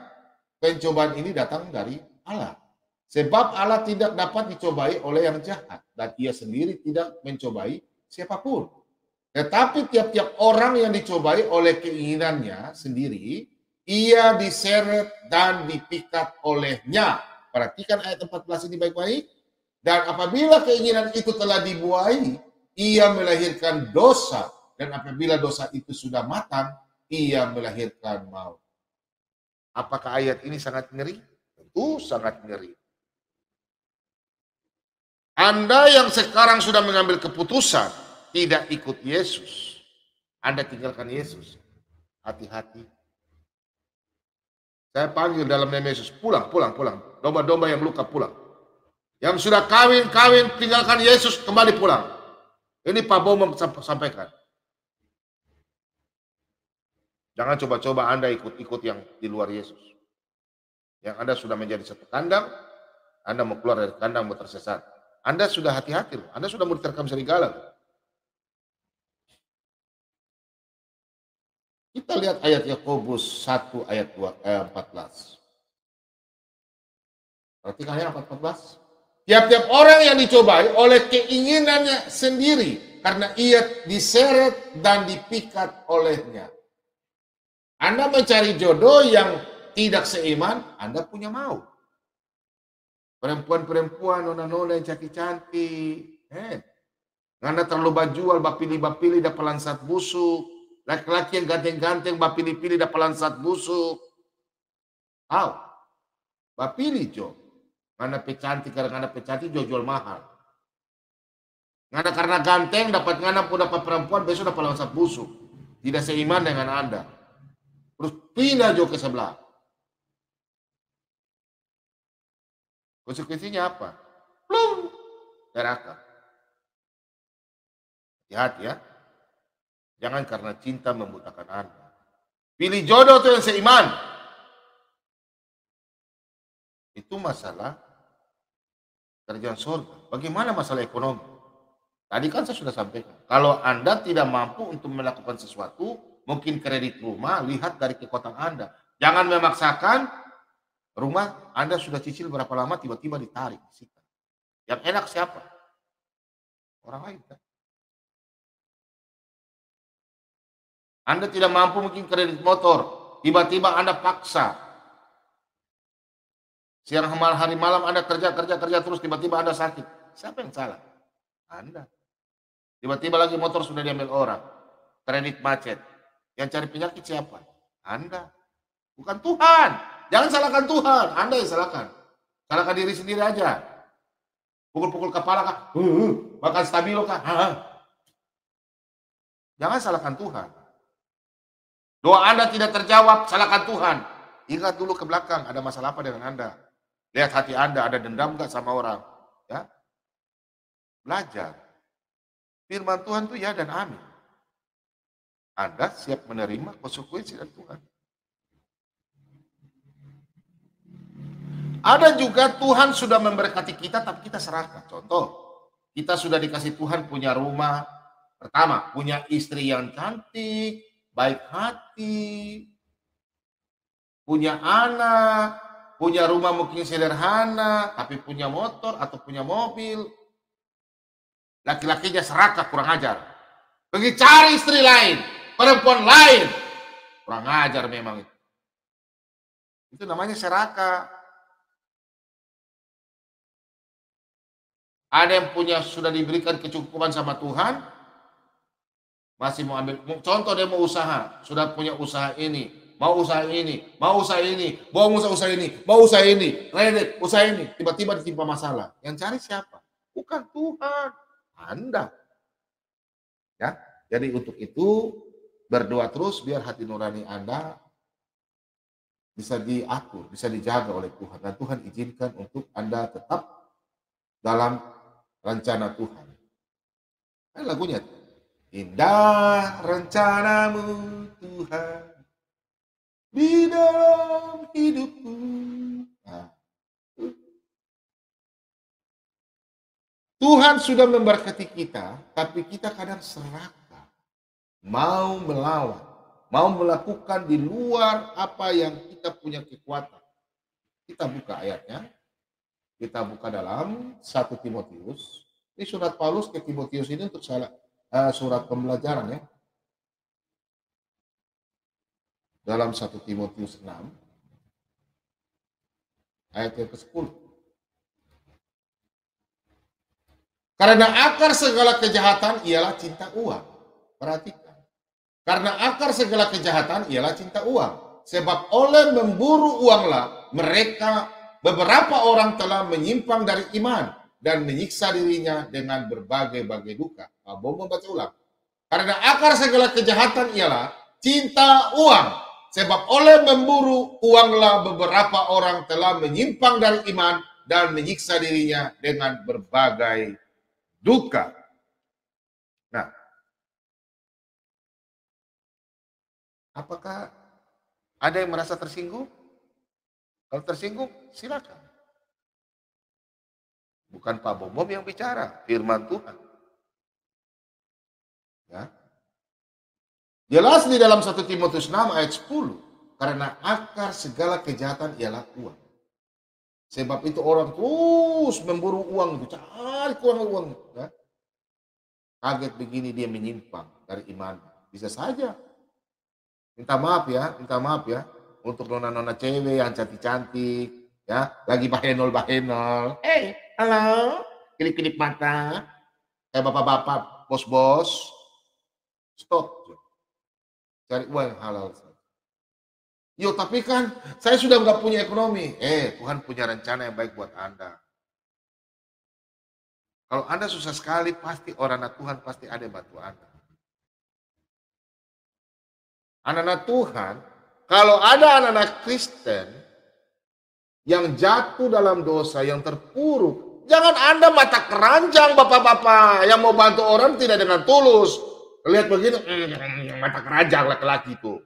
pencobaan ini datang dari Allah. Sebab Allah tidak dapat dicobai oleh yang jahat, dan ia sendiri tidak mencobai siapapun. Tetapi tiap-tiap orang yang dicobai oleh keinginannya sendiri, ia diseret dan dipikat olehnya. Perhatikan ayat 14 ini baik-baik. Dan apabila keinginan itu telah dibuai, ia melahirkan dosa. Dan apabila dosa itu sudah matang, ia melahirkan maut. Apakah ayat ini sangat ngeri? Tentu sangat ngeri. Anda yang sekarang sudah mengambil keputusan tidak ikut Yesus, Anda tinggalkan Yesus. Hati-hati. Saya panggil dalam nama Yesus, pulang. Domba-domba yang luka pulang. Yang sudah kawin, tinggalkan Yesus, kembali pulang. Ini Pak Bomo sampaikan. Jangan coba-coba Anda ikut-ikut yang di luar Yesus. Yang Anda sudah menjadi satu kandang, Anda mau keluar dari kandang, mau tersesat. Anda sudah hati-hati, Anda sudah mau diterkam serigala. Kita lihat ayat Yakobus 1 ayat 14. Perhatikan ayat 14. Tiap-tiap orang yang dicobai oleh keinginannya sendiri, karena ia diseret dan dipikat olehnya. Anda mencari jodoh yang tidak seiman, Anda punya maut. Perempuan-perempuan, nona-nona yang cantik-cantik. Anda terlalu bajual, bapili-bapili, dah pelansat busuk. Laki-laki yang ganteng-ganteng, bapili-pili, dah pelansat busuk. Bapili, Jo. Anda pecantik, karena Anda pecantik, jual mahal. Anda karena ganteng, dapat Anda pun dapat perempuan, besok dapat pelansat busuk. Tidak seiman dengan Anda. Terus pindah Jo ke sebelah. Konsekuensinya apa? Plung, neraka. Hati-hati ya. Jangan karena cinta membutakan Anda. Pilih jodoh itu yang seiman. Itu masalah kerjaan surga. Bagaimana masalah ekonomi? Tadi kan saya sudah sampaikan. Kalau Anda tidak mampu untuk melakukan sesuatu, mungkin kredit rumah, lihat dari kekuatan Anda. Jangan memaksakan. Rumah Anda sudah cicil berapa lama, tiba-tiba ditarik. Yang enak siapa? Orang lain kan? Anda tidak mampu mungkin kredit motor, tiba-tiba Anda paksa. Siang hari malam Anda kerja terus, tiba-tiba Anda sakit. Siapa yang salah? Anda. Tiba-tiba lagi motor sudah diambil orang. Kredit macet. Yang cari penyakit siapa? Anda. Bukan Tuhan. Jangan salahkan Tuhan, Anda yang salahkan. Salahkan diri sendiri aja. Pukul-pukul kepala kah? Makan stabilo kah? Jangan salahkan Tuhan. Doa Anda tidak terjawab, salahkan Tuhan. Ingat dulu ke belakang, ada masalah apa dengan Anda. Lihat hati Anda, ada dendam gak sama orang? Ya, belajar. Firman Tuhan itu ya dan amin. Anda siap menerima konsekuensi dari Tuhan. Ada juga Tuhan sudah memberkati kita, tapi kita serahkan. Contoh, kita sudah dikasih Tuhan punya rumah. Pertama, punya istri yang cantik, baik hati, punya anak, punya rumah mungkin sederhana, tapi punya motor atau punya mobil. Laki-lakinya serakah, kurang ajar. Pergi cari istri lain, perempuan lain. Kurang ajar memang itu. Itu namanya serakah. Ada yang punya sudah diberikan kecukupan sama Tuhan, masih mau ambil. Contoh dia mau usaha, sudah punya usaha ini, mau usaha ini, mau usaha ini, mau usaha ini, mau usaha ini, kredit, usaha ini, tiba-tiba ditimpa masalah. Yang cari siapa? bukan Tuhan, Anda. Ya, jadi untuk itu berdoa terus biar hati nurani Anda bisa diatur, bisa dijaga oleh Tuhan. Dan Tuhan izinkan untuk Anda tetap dalam rencana Tuhan. Lagunya, indah rencanamu Tuhan di dalam hidupku. Nah, Tuhan sudah memberkati kita, tapi kita kadang serakah, mau melawan, mau melakukan di luar apa yang kita punya kekuatan. Kita buka ayatnya, kita buka dalam 1 Timotius. Ini surat Paulus ke Timotius ini untuk surat pembelajaran ya. Dalam 1 Timotius 6, ayat yang ke-10. Karena akar segala kejahatan ialah cinta uang. Perhatikan. Karena akar segala kejahatan ialah cinta uang. Sebab oleh memburu uanglah beberapa orang telah menyimpang dari iman dan menyiksa dirinya dengan berbagai-bagai duka. Bom membaca ulang. Karena akar segala kejahatan ialah cinta uang. Sebab oleh memburu uanglah beberapa orang telah menyimpang dari iman dan menyiksa dirinya dengan berbagai duka. Nah, apakah ada yang merasa tersinggung? Kalau tersinggung, silakan. Bukan Pak Bom yang bicara, firman Tuhan. Ya. Jelas di dalam 1 Timotius 6 ayat 10. Karena akar segala kejahatan ialah uang. Sebab itu orang terus memburu uang itu, cari uang. Ya. Kaget begini dia menyimpang dari iman. Bisa saja. Minta maaf ya. Untuk nona-nona cewek yang cantik-cantik. Ya, lagi bahenol. Halo. Kelip-kelip mata. Bapak-bapak, bos-bos. Stop. Cari uang yang halal. Yo, tapi kan saya sudah nggak punya ekonomi. Tuhan punya rencana yang baik buat Anda. Kalau Anda susah sekali, pasti orang Tuhan pasti ada yang bantu Anda. Anak-anak Tuhan, kalau ada anak-anak Kristen yang jatuh dalam dosa, yang terpuruk, jangan Anda mata keranjang bapak-bapak yang mau bantu orang tidak dengan tulus. Lihat begini, mata keranjang laki-laki itu.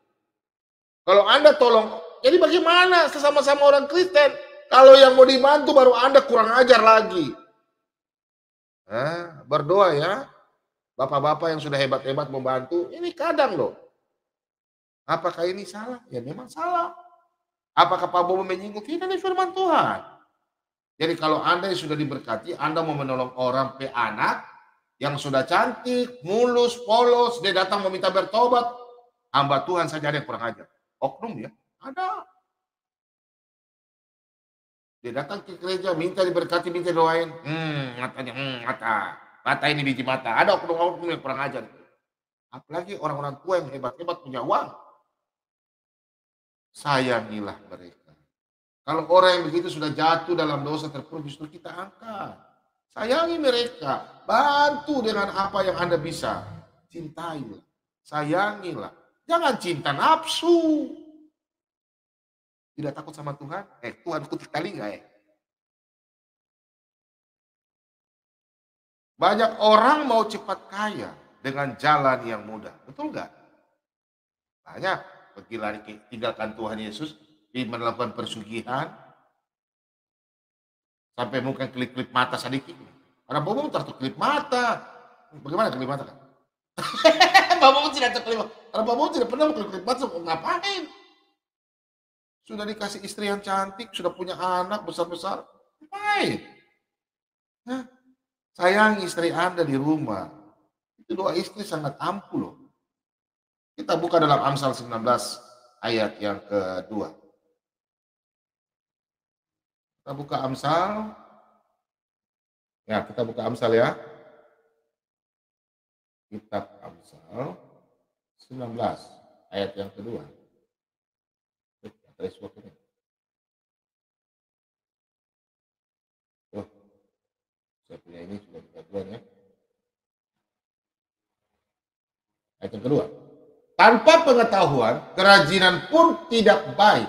Kalau Anda tolong, jadi bagaimana sesama-sama orang Kristen? Kalau yang mau dibantu baru Anda kurang ajar lagi. Berdoa ya, bapak-bapak yang sudah hebat-hebat membantu, ini kadang loh. Apakah ini salah? Ya memang salah. Apakah Pak Bobo menyinggung? Tidak, ini firman Tuhan. Jadi kalau Anda yang sudah diberkati, Anda mau menolong orang anak yang sudah cantik, mulus, polos, dia datang meminta bertobat, hamba Tuhan saja ada yang kurang ajar. Oknum ya, ada. Dia datang ke gereja, minta diberkati, minta doain. Mata ini biji mata. Ada oknum-oknum yang kurang ajar. Apalagi orang-orang tua yang hebat-hebat punya uang. Sayangilah mereka. Kalau orang yang begitu sudah jatuh dalam dosa terpuruk, justru kita angkat. Sayangi mereka. Bantu dengan apa yang Anda bisa. Cintailah. Sayangilah. Jangan cinta nafsu. Tidak takut sama Tuhan? Tuhan kutik tali nggak ya? Banyak orang mau cepat kaya dengan jalan yang mudah. Betul nggak? Banyak. Pergi lari tinggalkan Tuhan Yesus, melakukan persugihan, sampai mungkin klip-klip mata sedikit. Karena Bobo tertutup klip mata. Bagaimana klip mata kan? Bobo tidak terklip. Karena Bobo tidak pernah klip mata, ngapain? Sudah dikasih istri yang cantik, sudah punya anak besar-besar, ngapain? Sayang istri Anda di rumah. Itu doa istri sangat ampuh loh. Kita buka dalam Amsal 19 ayat yang kedua. Kita buka Amsal. Ya, kita buka Amsal ya. Kitab Amsal 19 ayat yang kedua. Saya punya ini Ayat yang kedua. Tanpa pengetahuan, kerajinan pun tidak baik.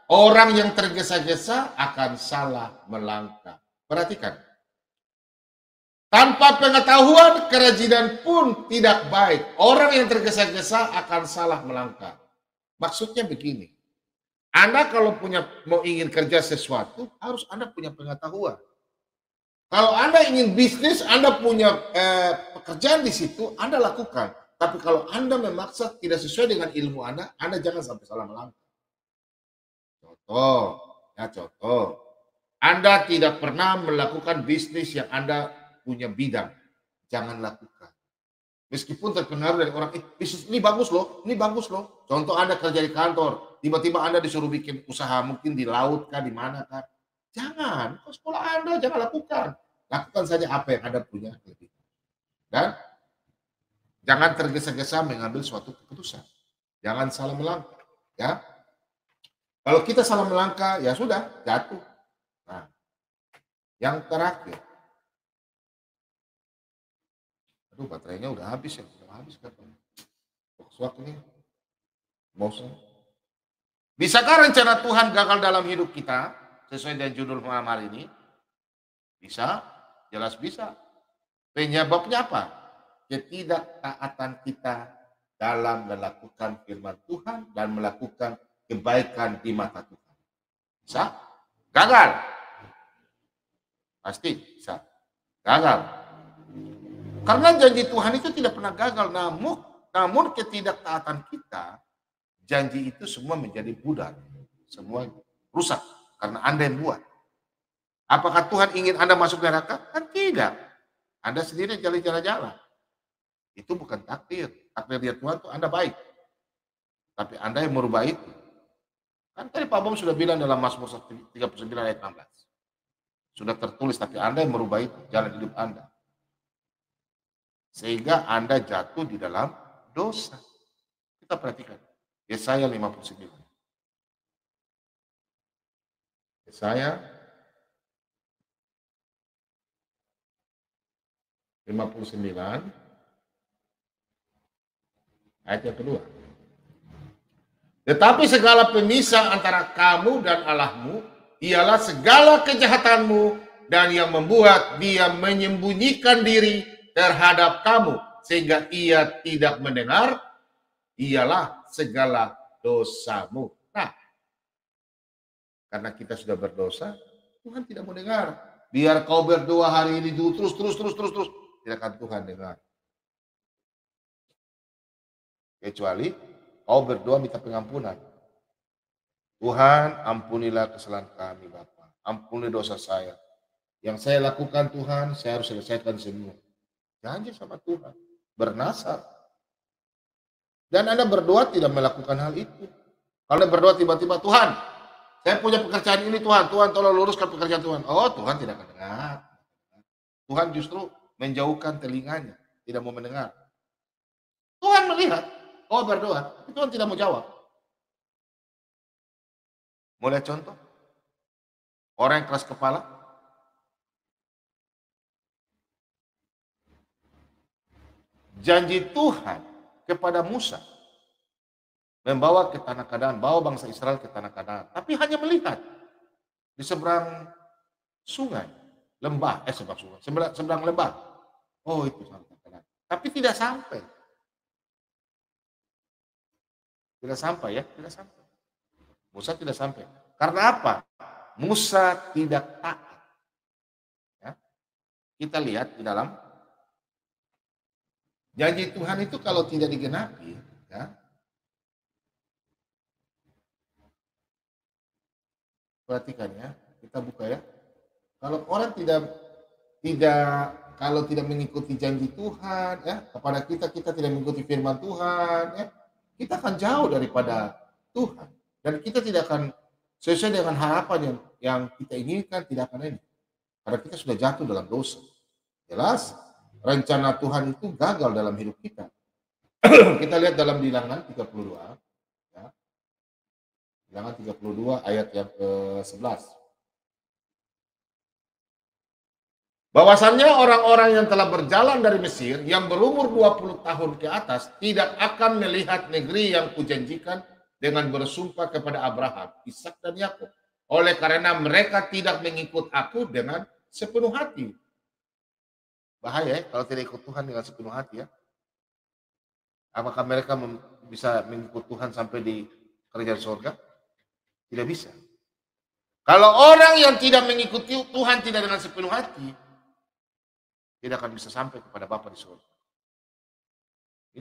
Orang yang tergesa-gesa akan salah melangkah. Perhatikan. Tanpa pengetahuan, kerajinan pun tidak baik. Orang yang tergesa-gesa akan salah melangkah. Maksudnya begini. Anda kalau mau ingin kerja sesuatu, harus Anda punya pengetahuan. Kalau Anda ingin bisnis, Anda punya pekerjaan di situ, Anda lakukan. Tapi kalau Anda memaksa tidak sesuai dengan ilmu Anda jangan sampai salah melangkah. Contoh. Anda tidak pernah melakukan bisnis yang Anda punya bidang. Jangan lakukan. Meskipun terpengaruh dari orang, bisnis ini bagus loh. Contoh Anda kerja di kantor, tiba-tiba Anda disuruh bikin usaha mungkin di laut kah, di mana kah. Jangan, sekolah Anda jangan lakukan. Lakukan saja apa yang Anda punya. Dan jangan tergesa-gesa mengambil suatu keputusan. Jangan salah melangkah. Ya. Kalau kita salah melangkah, ya sudah, jatuh. Nah, yang terakhir. Aduh, baterainya udah habis ya. Udah habis katanya. Waktu ini. Bosan. Bisakah rencana Tuhan gagal dalam hidup kita? Sesuai dengan judul malam hari ini. Bisa, jelas bisa. Penyebabnya apa? Ketidaktaatan kita dalam melakukan firman Tuhan dan melakukan kebaikan di mata Tuhan. Bisa? Gagal. Pasti bisa. Gagal. Karena janji Tuhan itu tidak pernah gagal. Namun ketidaktaatan kita, janji itu semua menjadi pudar. Semua rusak. Karena Anda yang buat. Apakah Tuhan ingin Anda masuk neraka? Kan tidak. Anda sendiri jalan-jalan. Itu bukan takdir. Takdir dia Tuhan itu Anda baik. Tapi Anda yang merubah itu. Kan tadi Pak Bom sudah bilang dalam Mazmur 39 ayat 16. Sudah tertulis, tapi Anda yang merubah itu. Jalan hidup Anda. Sehingga Anda jatuh di dalam dosa. Kita perhatikan. Yesaya 59. Yesaya 59 ayat yang kedua. Tetapi segala pemisah antara kamu dan Allahmu ialah segala kejahatanmu, dan yang membuat dia menyembunyikan diri terhadap kamu sehingga ia tidak mendengar ialah segala dosamu. Nah, karena kita sudah berdosa, Tuhan tidak mendengar. Biar kau berdoa hari ini terus, tidak akan Tuhan dengar. Kecuali kau berdoa minta pengampunan. Tuhan, ampunilah kesalahan kami, Bapa. Ampuni dosa saya. Yang saya lakukan, Tuhan, saya harus selesaikan semua. Janji sama Tuhan. Bernasar. Dan Anda berdoa tidak melakukan hal itu. Kalau Anda berdoa tiba-tiba, Tuhan, saya punya pekerjaan ini, Tuhan. Tuhan, tolong luruskan pekerjaan Tuhan. Oh, Tuhan tidak akan dengar. Tuhan justru menjauhkan telinganya. Tidak mau mendengar. Tuhan melihat. Oh, berdoa. Tapi Tuhan tidak mau jawab. Mulai contoh. Orang yang keras kepala. Janji Tuhan kepada Musa membawa ke tanah Kanaan, bawa bangsa Israel ke tanah Kanaan, tapi hanya melihat di seberang sungai, lembah, seberang lembah. Oh, itu sampai Kanaan. Tapi tidak sampai. Tidak sampai ya, tidak sampai. Musa tidak sampai. Karena apa? Musa tidak taat. Ya. Kita lihat di dalam janji Tuhan itu kalau tidak digenapi, ya, perhatikan ya, kita buka ya. Kalau orang kalau tidak mengikuti janji Tuhan, ya, kepada kita tidak mengikuti firman Tuhan, ya, kita akan jauh daripada Tuhan dan kita tidak akan sesuai dengan harapan yang kita inginkan, tidak akan ini. Karena kita sudah jatuh dalam dosa. Jelas. Rencana Tuhan itu gagal dalam hidup kita. Kita lihat dalam Bilangan 32. Ya. Bilangan 32 ayat yang ke-11. bahwasannya orang-orang yang telah berjalan dari Mesir yang berumur 20 tahun ke atas tidak akan melihat negeri yang kujanjikan dengan bersumpah kepada Abraham, Ishak dan Yakub. Oleh karena mereka tidak mengikut aku dengan sepenuh hati. Bahaya ya, kalau tidak ikut Tuhan dengan sepenuh hati ya. Apakah mereka bisa mengikut Tuhan sampai di kerajaan surga? Tidak bisa. Kalau orang yang tidak mengikuti Tuhan tidak dengan sepenuh hati, tidak akan bisa sampai kepada Bapa di surga.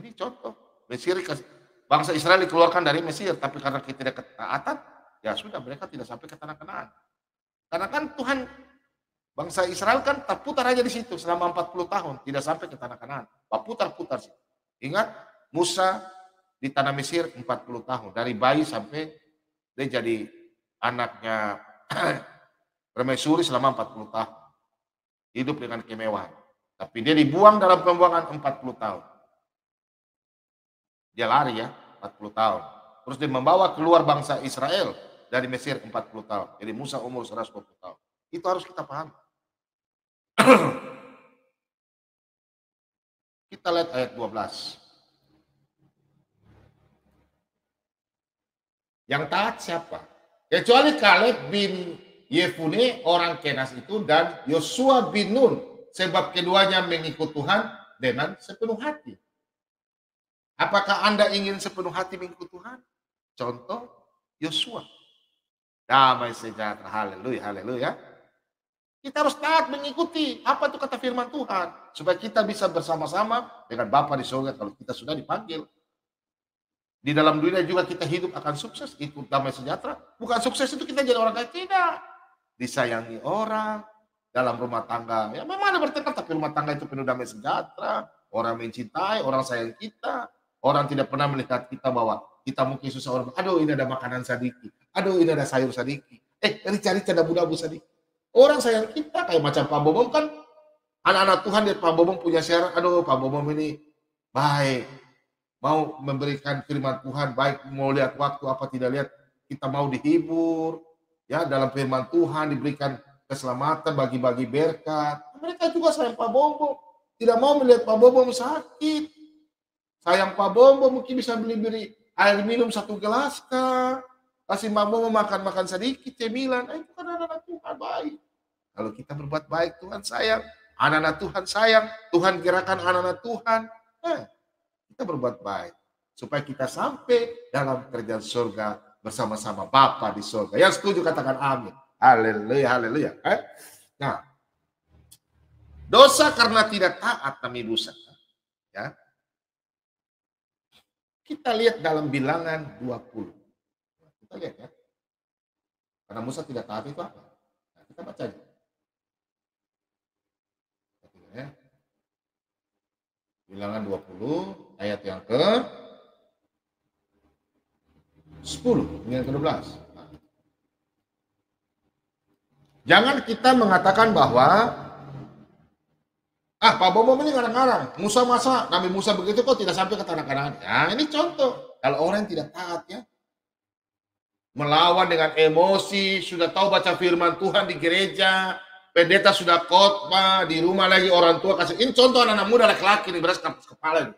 Ini contoh. Mesir, bangsa Israel dikeluarkan dari Mesir, tapi karena kita tidak ketaatan, ya sudah, mereka tidak sampai ke tanah Kanaan. Karena kan Tuhan, bangsa Israel kan terputar aja di situ selama 40 tahun, tidak sampai ke tanah Kanaan. Putar-putar sih. Ingat, Musa di tanah Mesir 40 tahun, dari bayi sampai dia jadi anaknya permaisuri selama 40 tahun. Hidup dengan kemewahan. Tapi dia dibuang dalam pembuangan 40 tahun. Dia lari ya, 40 tahun. Terus dia membawa keluar bangsa Israel dari Mesir 40 tahun. Jadi Musa umur 120 tahun. Itu harus kita pahami. Kita lihat ayat 12. Yang taat siapa? Kecuali Kaleb bin Yefune orang Kenas itu dan Yosua bin Nun, sebab keduanya mengikut Tuhan dengan sepenuh hati. Apakah Anda ingin sepenuh hati mengikut Tuhan? Contoh Yosua. Damai sejahtera, haleluya, haleluya. Kita harus taat mengikuti apa itu kata firman Tuhan, supaya kita bisa bersama-sama dengan Bapa di surga kalau kita sudah dipanggil. Di dalam dunia juga kita hidup akan sukses, ikut damai sejahtera. Bukan sukses itu kita jadi orang kaya, tidak. Disayangi orang, dalam rumah tangga. Ya memang ada bertengkar, tapi rumah tangga itu penuh damai sejahtera. Orang mencintai, orang sayang kita. Orang tidak pernah melihat kita bahwa kita mungkin susah orang. Aduh ini ada makanan sedikit. Aduh ini ada sayur sedikit. Rica-rica ada budabu sedikit. Orang sayang kita kayak macam Pak Bobom kan. Anak-anak Tuhan lihat Pak Bobom punya siaran. Aduh Pak Bobom ini baik. Mau memberikan firman Tuhan, baik mau lihat waktu apa tidak lihat, kita mau dihibur, ya dalam firman Tuhan diberikan keselamatan, bagi-bagi berkat. Mereka juga sayang Pak Bombom, tidak mau melihat Pak Bombom sakit. Sayang Pak Bombom mungkin bisa beli air minum 1 gelas kah, kasih Pak Bombom makan sedikit cemilan. Itu kan anak-anak Tuhan baik. Kalau kita berbuat baik, Tuhan sayang, anak-anak Tuhan sayang, Tuhan gerakan anak-anak Tuhan. Kita berbuat baik supaya kita sampai dalam kerjaan surga bersama-sama Bapa di surga. Yang setuju katakan amin. Haleluya, haleluya. Nah, dosa karena tidak taat kami dosa. Ya. Kita lihat dalam Bilangan 20. Kita lihat ya. Karena Musa tidak taat itu apa? Nah, kita baca aja. Ya. Bilangan 20 ayat yang ke 10, yang ke-12. Jangan kita mengatakan bahwa Pak Bobo ini ngarang-ngarang. Musa masa Nabi Musa begitu kok tidak sampai ke tanah Kanaan. Ya, ini contoh. Kalau orang yang tidak taat ya, melawan dengan emosi, sudah tahu baca firman Tuhan di gereja, pendeta sudah khotbah, di rumah lagi orang tua kasih. Ini contoh anak-anak muda laki-laki nih beras kepala ini.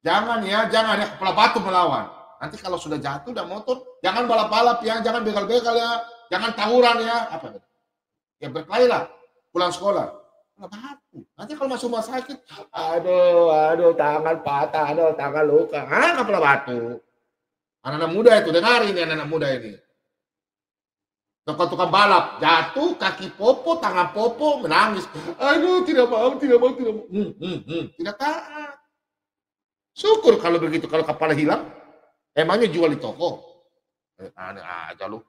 Jangan ya kepala batu melawan. Nanti kalau sudah jatuh udah motor, jangan balap-balap ya, jangan begal-begal ya, jangan tawuran ya, apa? Ya berkelahilah, pulang sekolah. Kepala batu. Nanti kalau masuk rumah sakit, aduh tangan patah, aduh tangan luka. Kepala batu. Anak-anak muda itu, dengar ini anak-anak muda ini. Tukang balap, jatuh, kaki popo, tangan popo, menangis. Aduh, tidak mau. Tidak taat. Syukur kalau begitu, kalau kepala hilang, emangnya jual di toko. Aneh aja lu.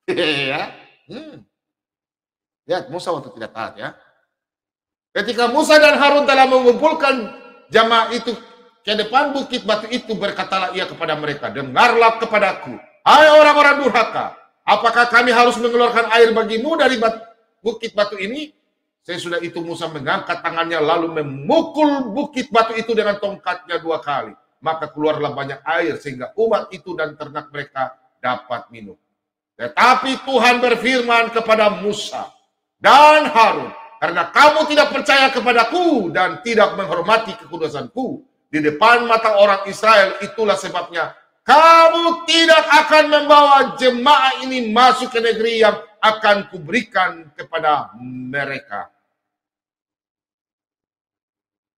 Ya. Lihat Musa waktu tidak taat ya. Ketika Musa dan Harun telah mengumpulkan jamaah itu ke depan bukit batu itu, berkatalah ia kepada mereka, dengarlah kepadaku, hai orang-orang durhaka, apakah kami harus mengeluarkan air bagimu dari bukit batu ini? Sesudah itu Musa mengangkat tangannya lalu memukul bukit batu itu dengan tongkatnya 2 kali. Maka keluarlah banyak air sehingga umat itu dan ternak mereka dapat minum. Tetapi Tuhan berfirman kepada Musa dan Harun, Karena kamu tidak percaya kepadaku dan tidak menghormati kekudusanku di depan mata orang Israel, itulah sebabnya kamu tidak akan membawa jemaah ini masuk ke negeri yang akan kuberikan kepada mereka.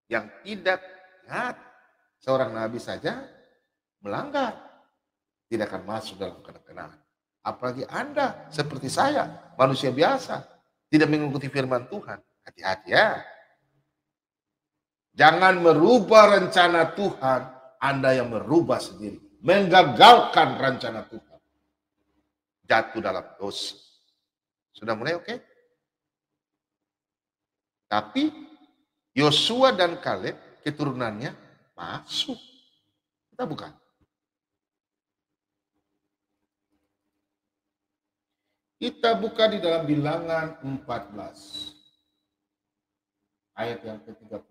Yang tidak ingat, seorang nabi saja melanggar, tidak akan masuk dalam Kanaan. Apalagi Anda seperti saya, manusia biasa, tidak mengikuti firman Tuhan. Hati-hati ya. Jangan merubah rencana Tuhan, Anda yang merubah sendiri. Menggagalkan rencana Tuhan. Jatuh dalam dosa. Sudah mulai oke? Tapi Yosua dan Kaleb keturunannya masuk. Kita bukan. Kita buka di dalam Bilangan 14. Ayat yang ke-30.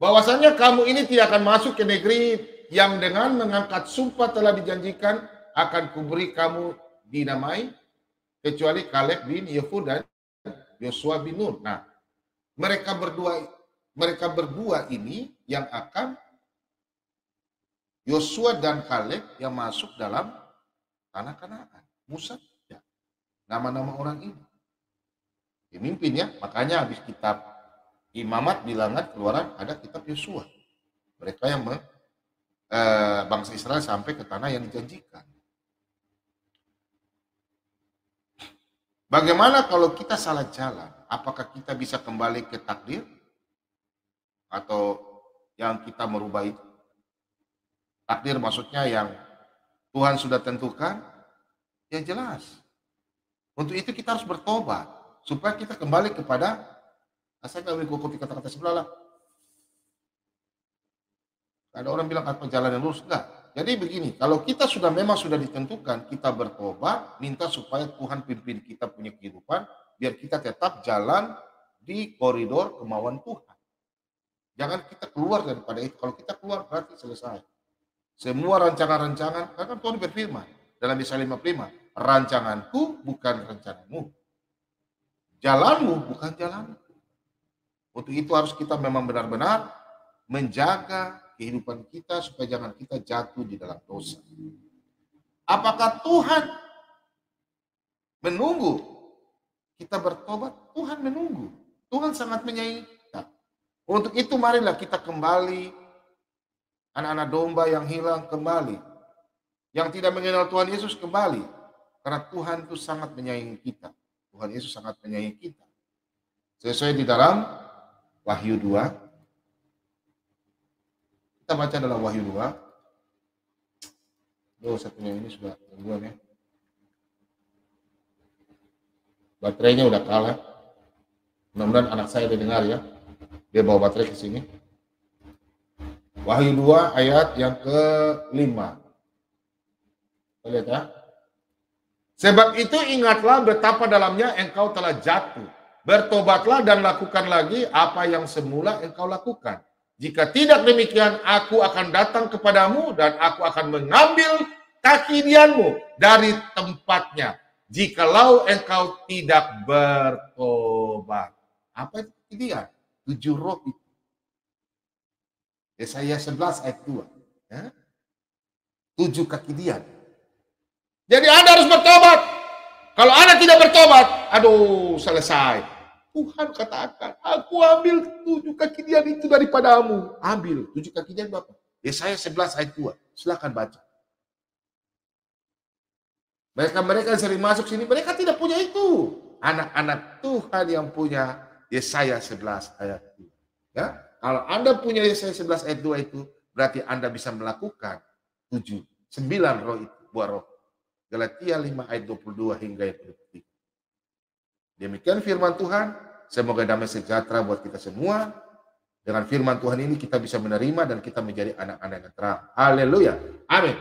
Bahwasanya kamu ini tidak akan masuk ke negeri yang dengan mengangkat sumpah telah dijanjikan akan kuberi kamu dinamai, kecuali Kaleb bin Yefune dan Yosua bin Nun. Nah, mereka berdua ini yang akan Yosua dan Kaleb yang masuk dalam tanah Kanaan. Musa tidak. Nama-nama orang ini. Pemimpin ya, makanya habis kitab Imamat, Bilangan, Keluaran ada kitab Yosua. Mereka yang bangsa Israel sampai ke tanah yang dijanjikan. Bagaimana kalau kita salah jalan? Apakah kita bisa kembali ke takdir? Atau yang kita merubah itu? Takdir maksudnya yang Tuhan sudah tentukan? Ya jelas. Untuk itu kita harus bertobat. Supaya kita kembali kepada, saya nggak mengikuti kata-kata sebelah lah. Ada orang bilang apa jalan yang lurus? Enggak. Jadi begini, kalau kita memang sudah ditentukan, kita bertobat, minta supaya Tuhan pimpin kita punya kehidupan, biar kita tetap jalan di koridor kemauan Tuhan. Jangan kita keluar daripada itu. Kalau kita keluar berarti selesai. Semua rancangan-rancangan, karena Tuhan berfirman dalam Yesaya 55, rancanganku bukan rencanamu. Jalanmu bukan jalanku. Untuk itu harus kita memang benar-benar menjaga kehidupan kita supaya jangan kita jatuh di dalam dosa. Apakah Tuhan menunggu kita bertobat? Tuhan menunggu. Tuhan sangat menyayangi kita. Untuk itu marilah kita kembali, anak-anak domba yang hilang kembali. Yang tidak mengenal Tuhan Yesus kembali. Karena Tuhan itu sangat menyayangi kita. Tuhan Yesus sangat menyayangi kita. Sesuai di dalam Wahyu 2. Kita baca dalam Wahyu 2. Satunya ini sudah tungguan ya. Baterainya udah kalah. Mudah-mudahan anak saya dengar ya. Dia bawa baterai ke sini. Wahyu 2 ayat yang ke-5. Kita lihat ya. Sebab itu ingatlah betapa dalamnya engkau telah jatuh. Bertobatlah dan lakukan lagi apa yang semula engkau lakukan. Jika tidak demikian, aku akan datang kepadamu dan aku akan mengambil kakidianmu dari tempatnya. Jikalau engkau tidak bertobat. Apa itu kakidian? 7 roh itu. Yesaya 11 ayat 2. Ya? 7 kakidian. Jadi Anda harus bertobat. Kalau Anda tidak bertobat, aduh selesai. Tuhan katakan, aku ambil 7 kakidian itu daripadamu. Ambil 7 kakidian berapa? Yesaya 11 ayat 2. Silakan baca. Mereka yang sering masuk sini, mereka tidak punya itu. Anak-anak Tuhan yang punya Yesaya 11 ayat 2. Ya? Kalau Anda punya Yesaya 11 ayat 2 itu, berarti Anda bisa melakukan 9 roh itu, buah roh. Galatia 5 ayat 22 hingga ayat 23. Demikian firman Tuhan. Semoga damai sejahtera buat kita semua. Dengan firman Tuhan ini kita bisa menerima dan kita menjadi anak-anak yang terang. Haleluya. Amin.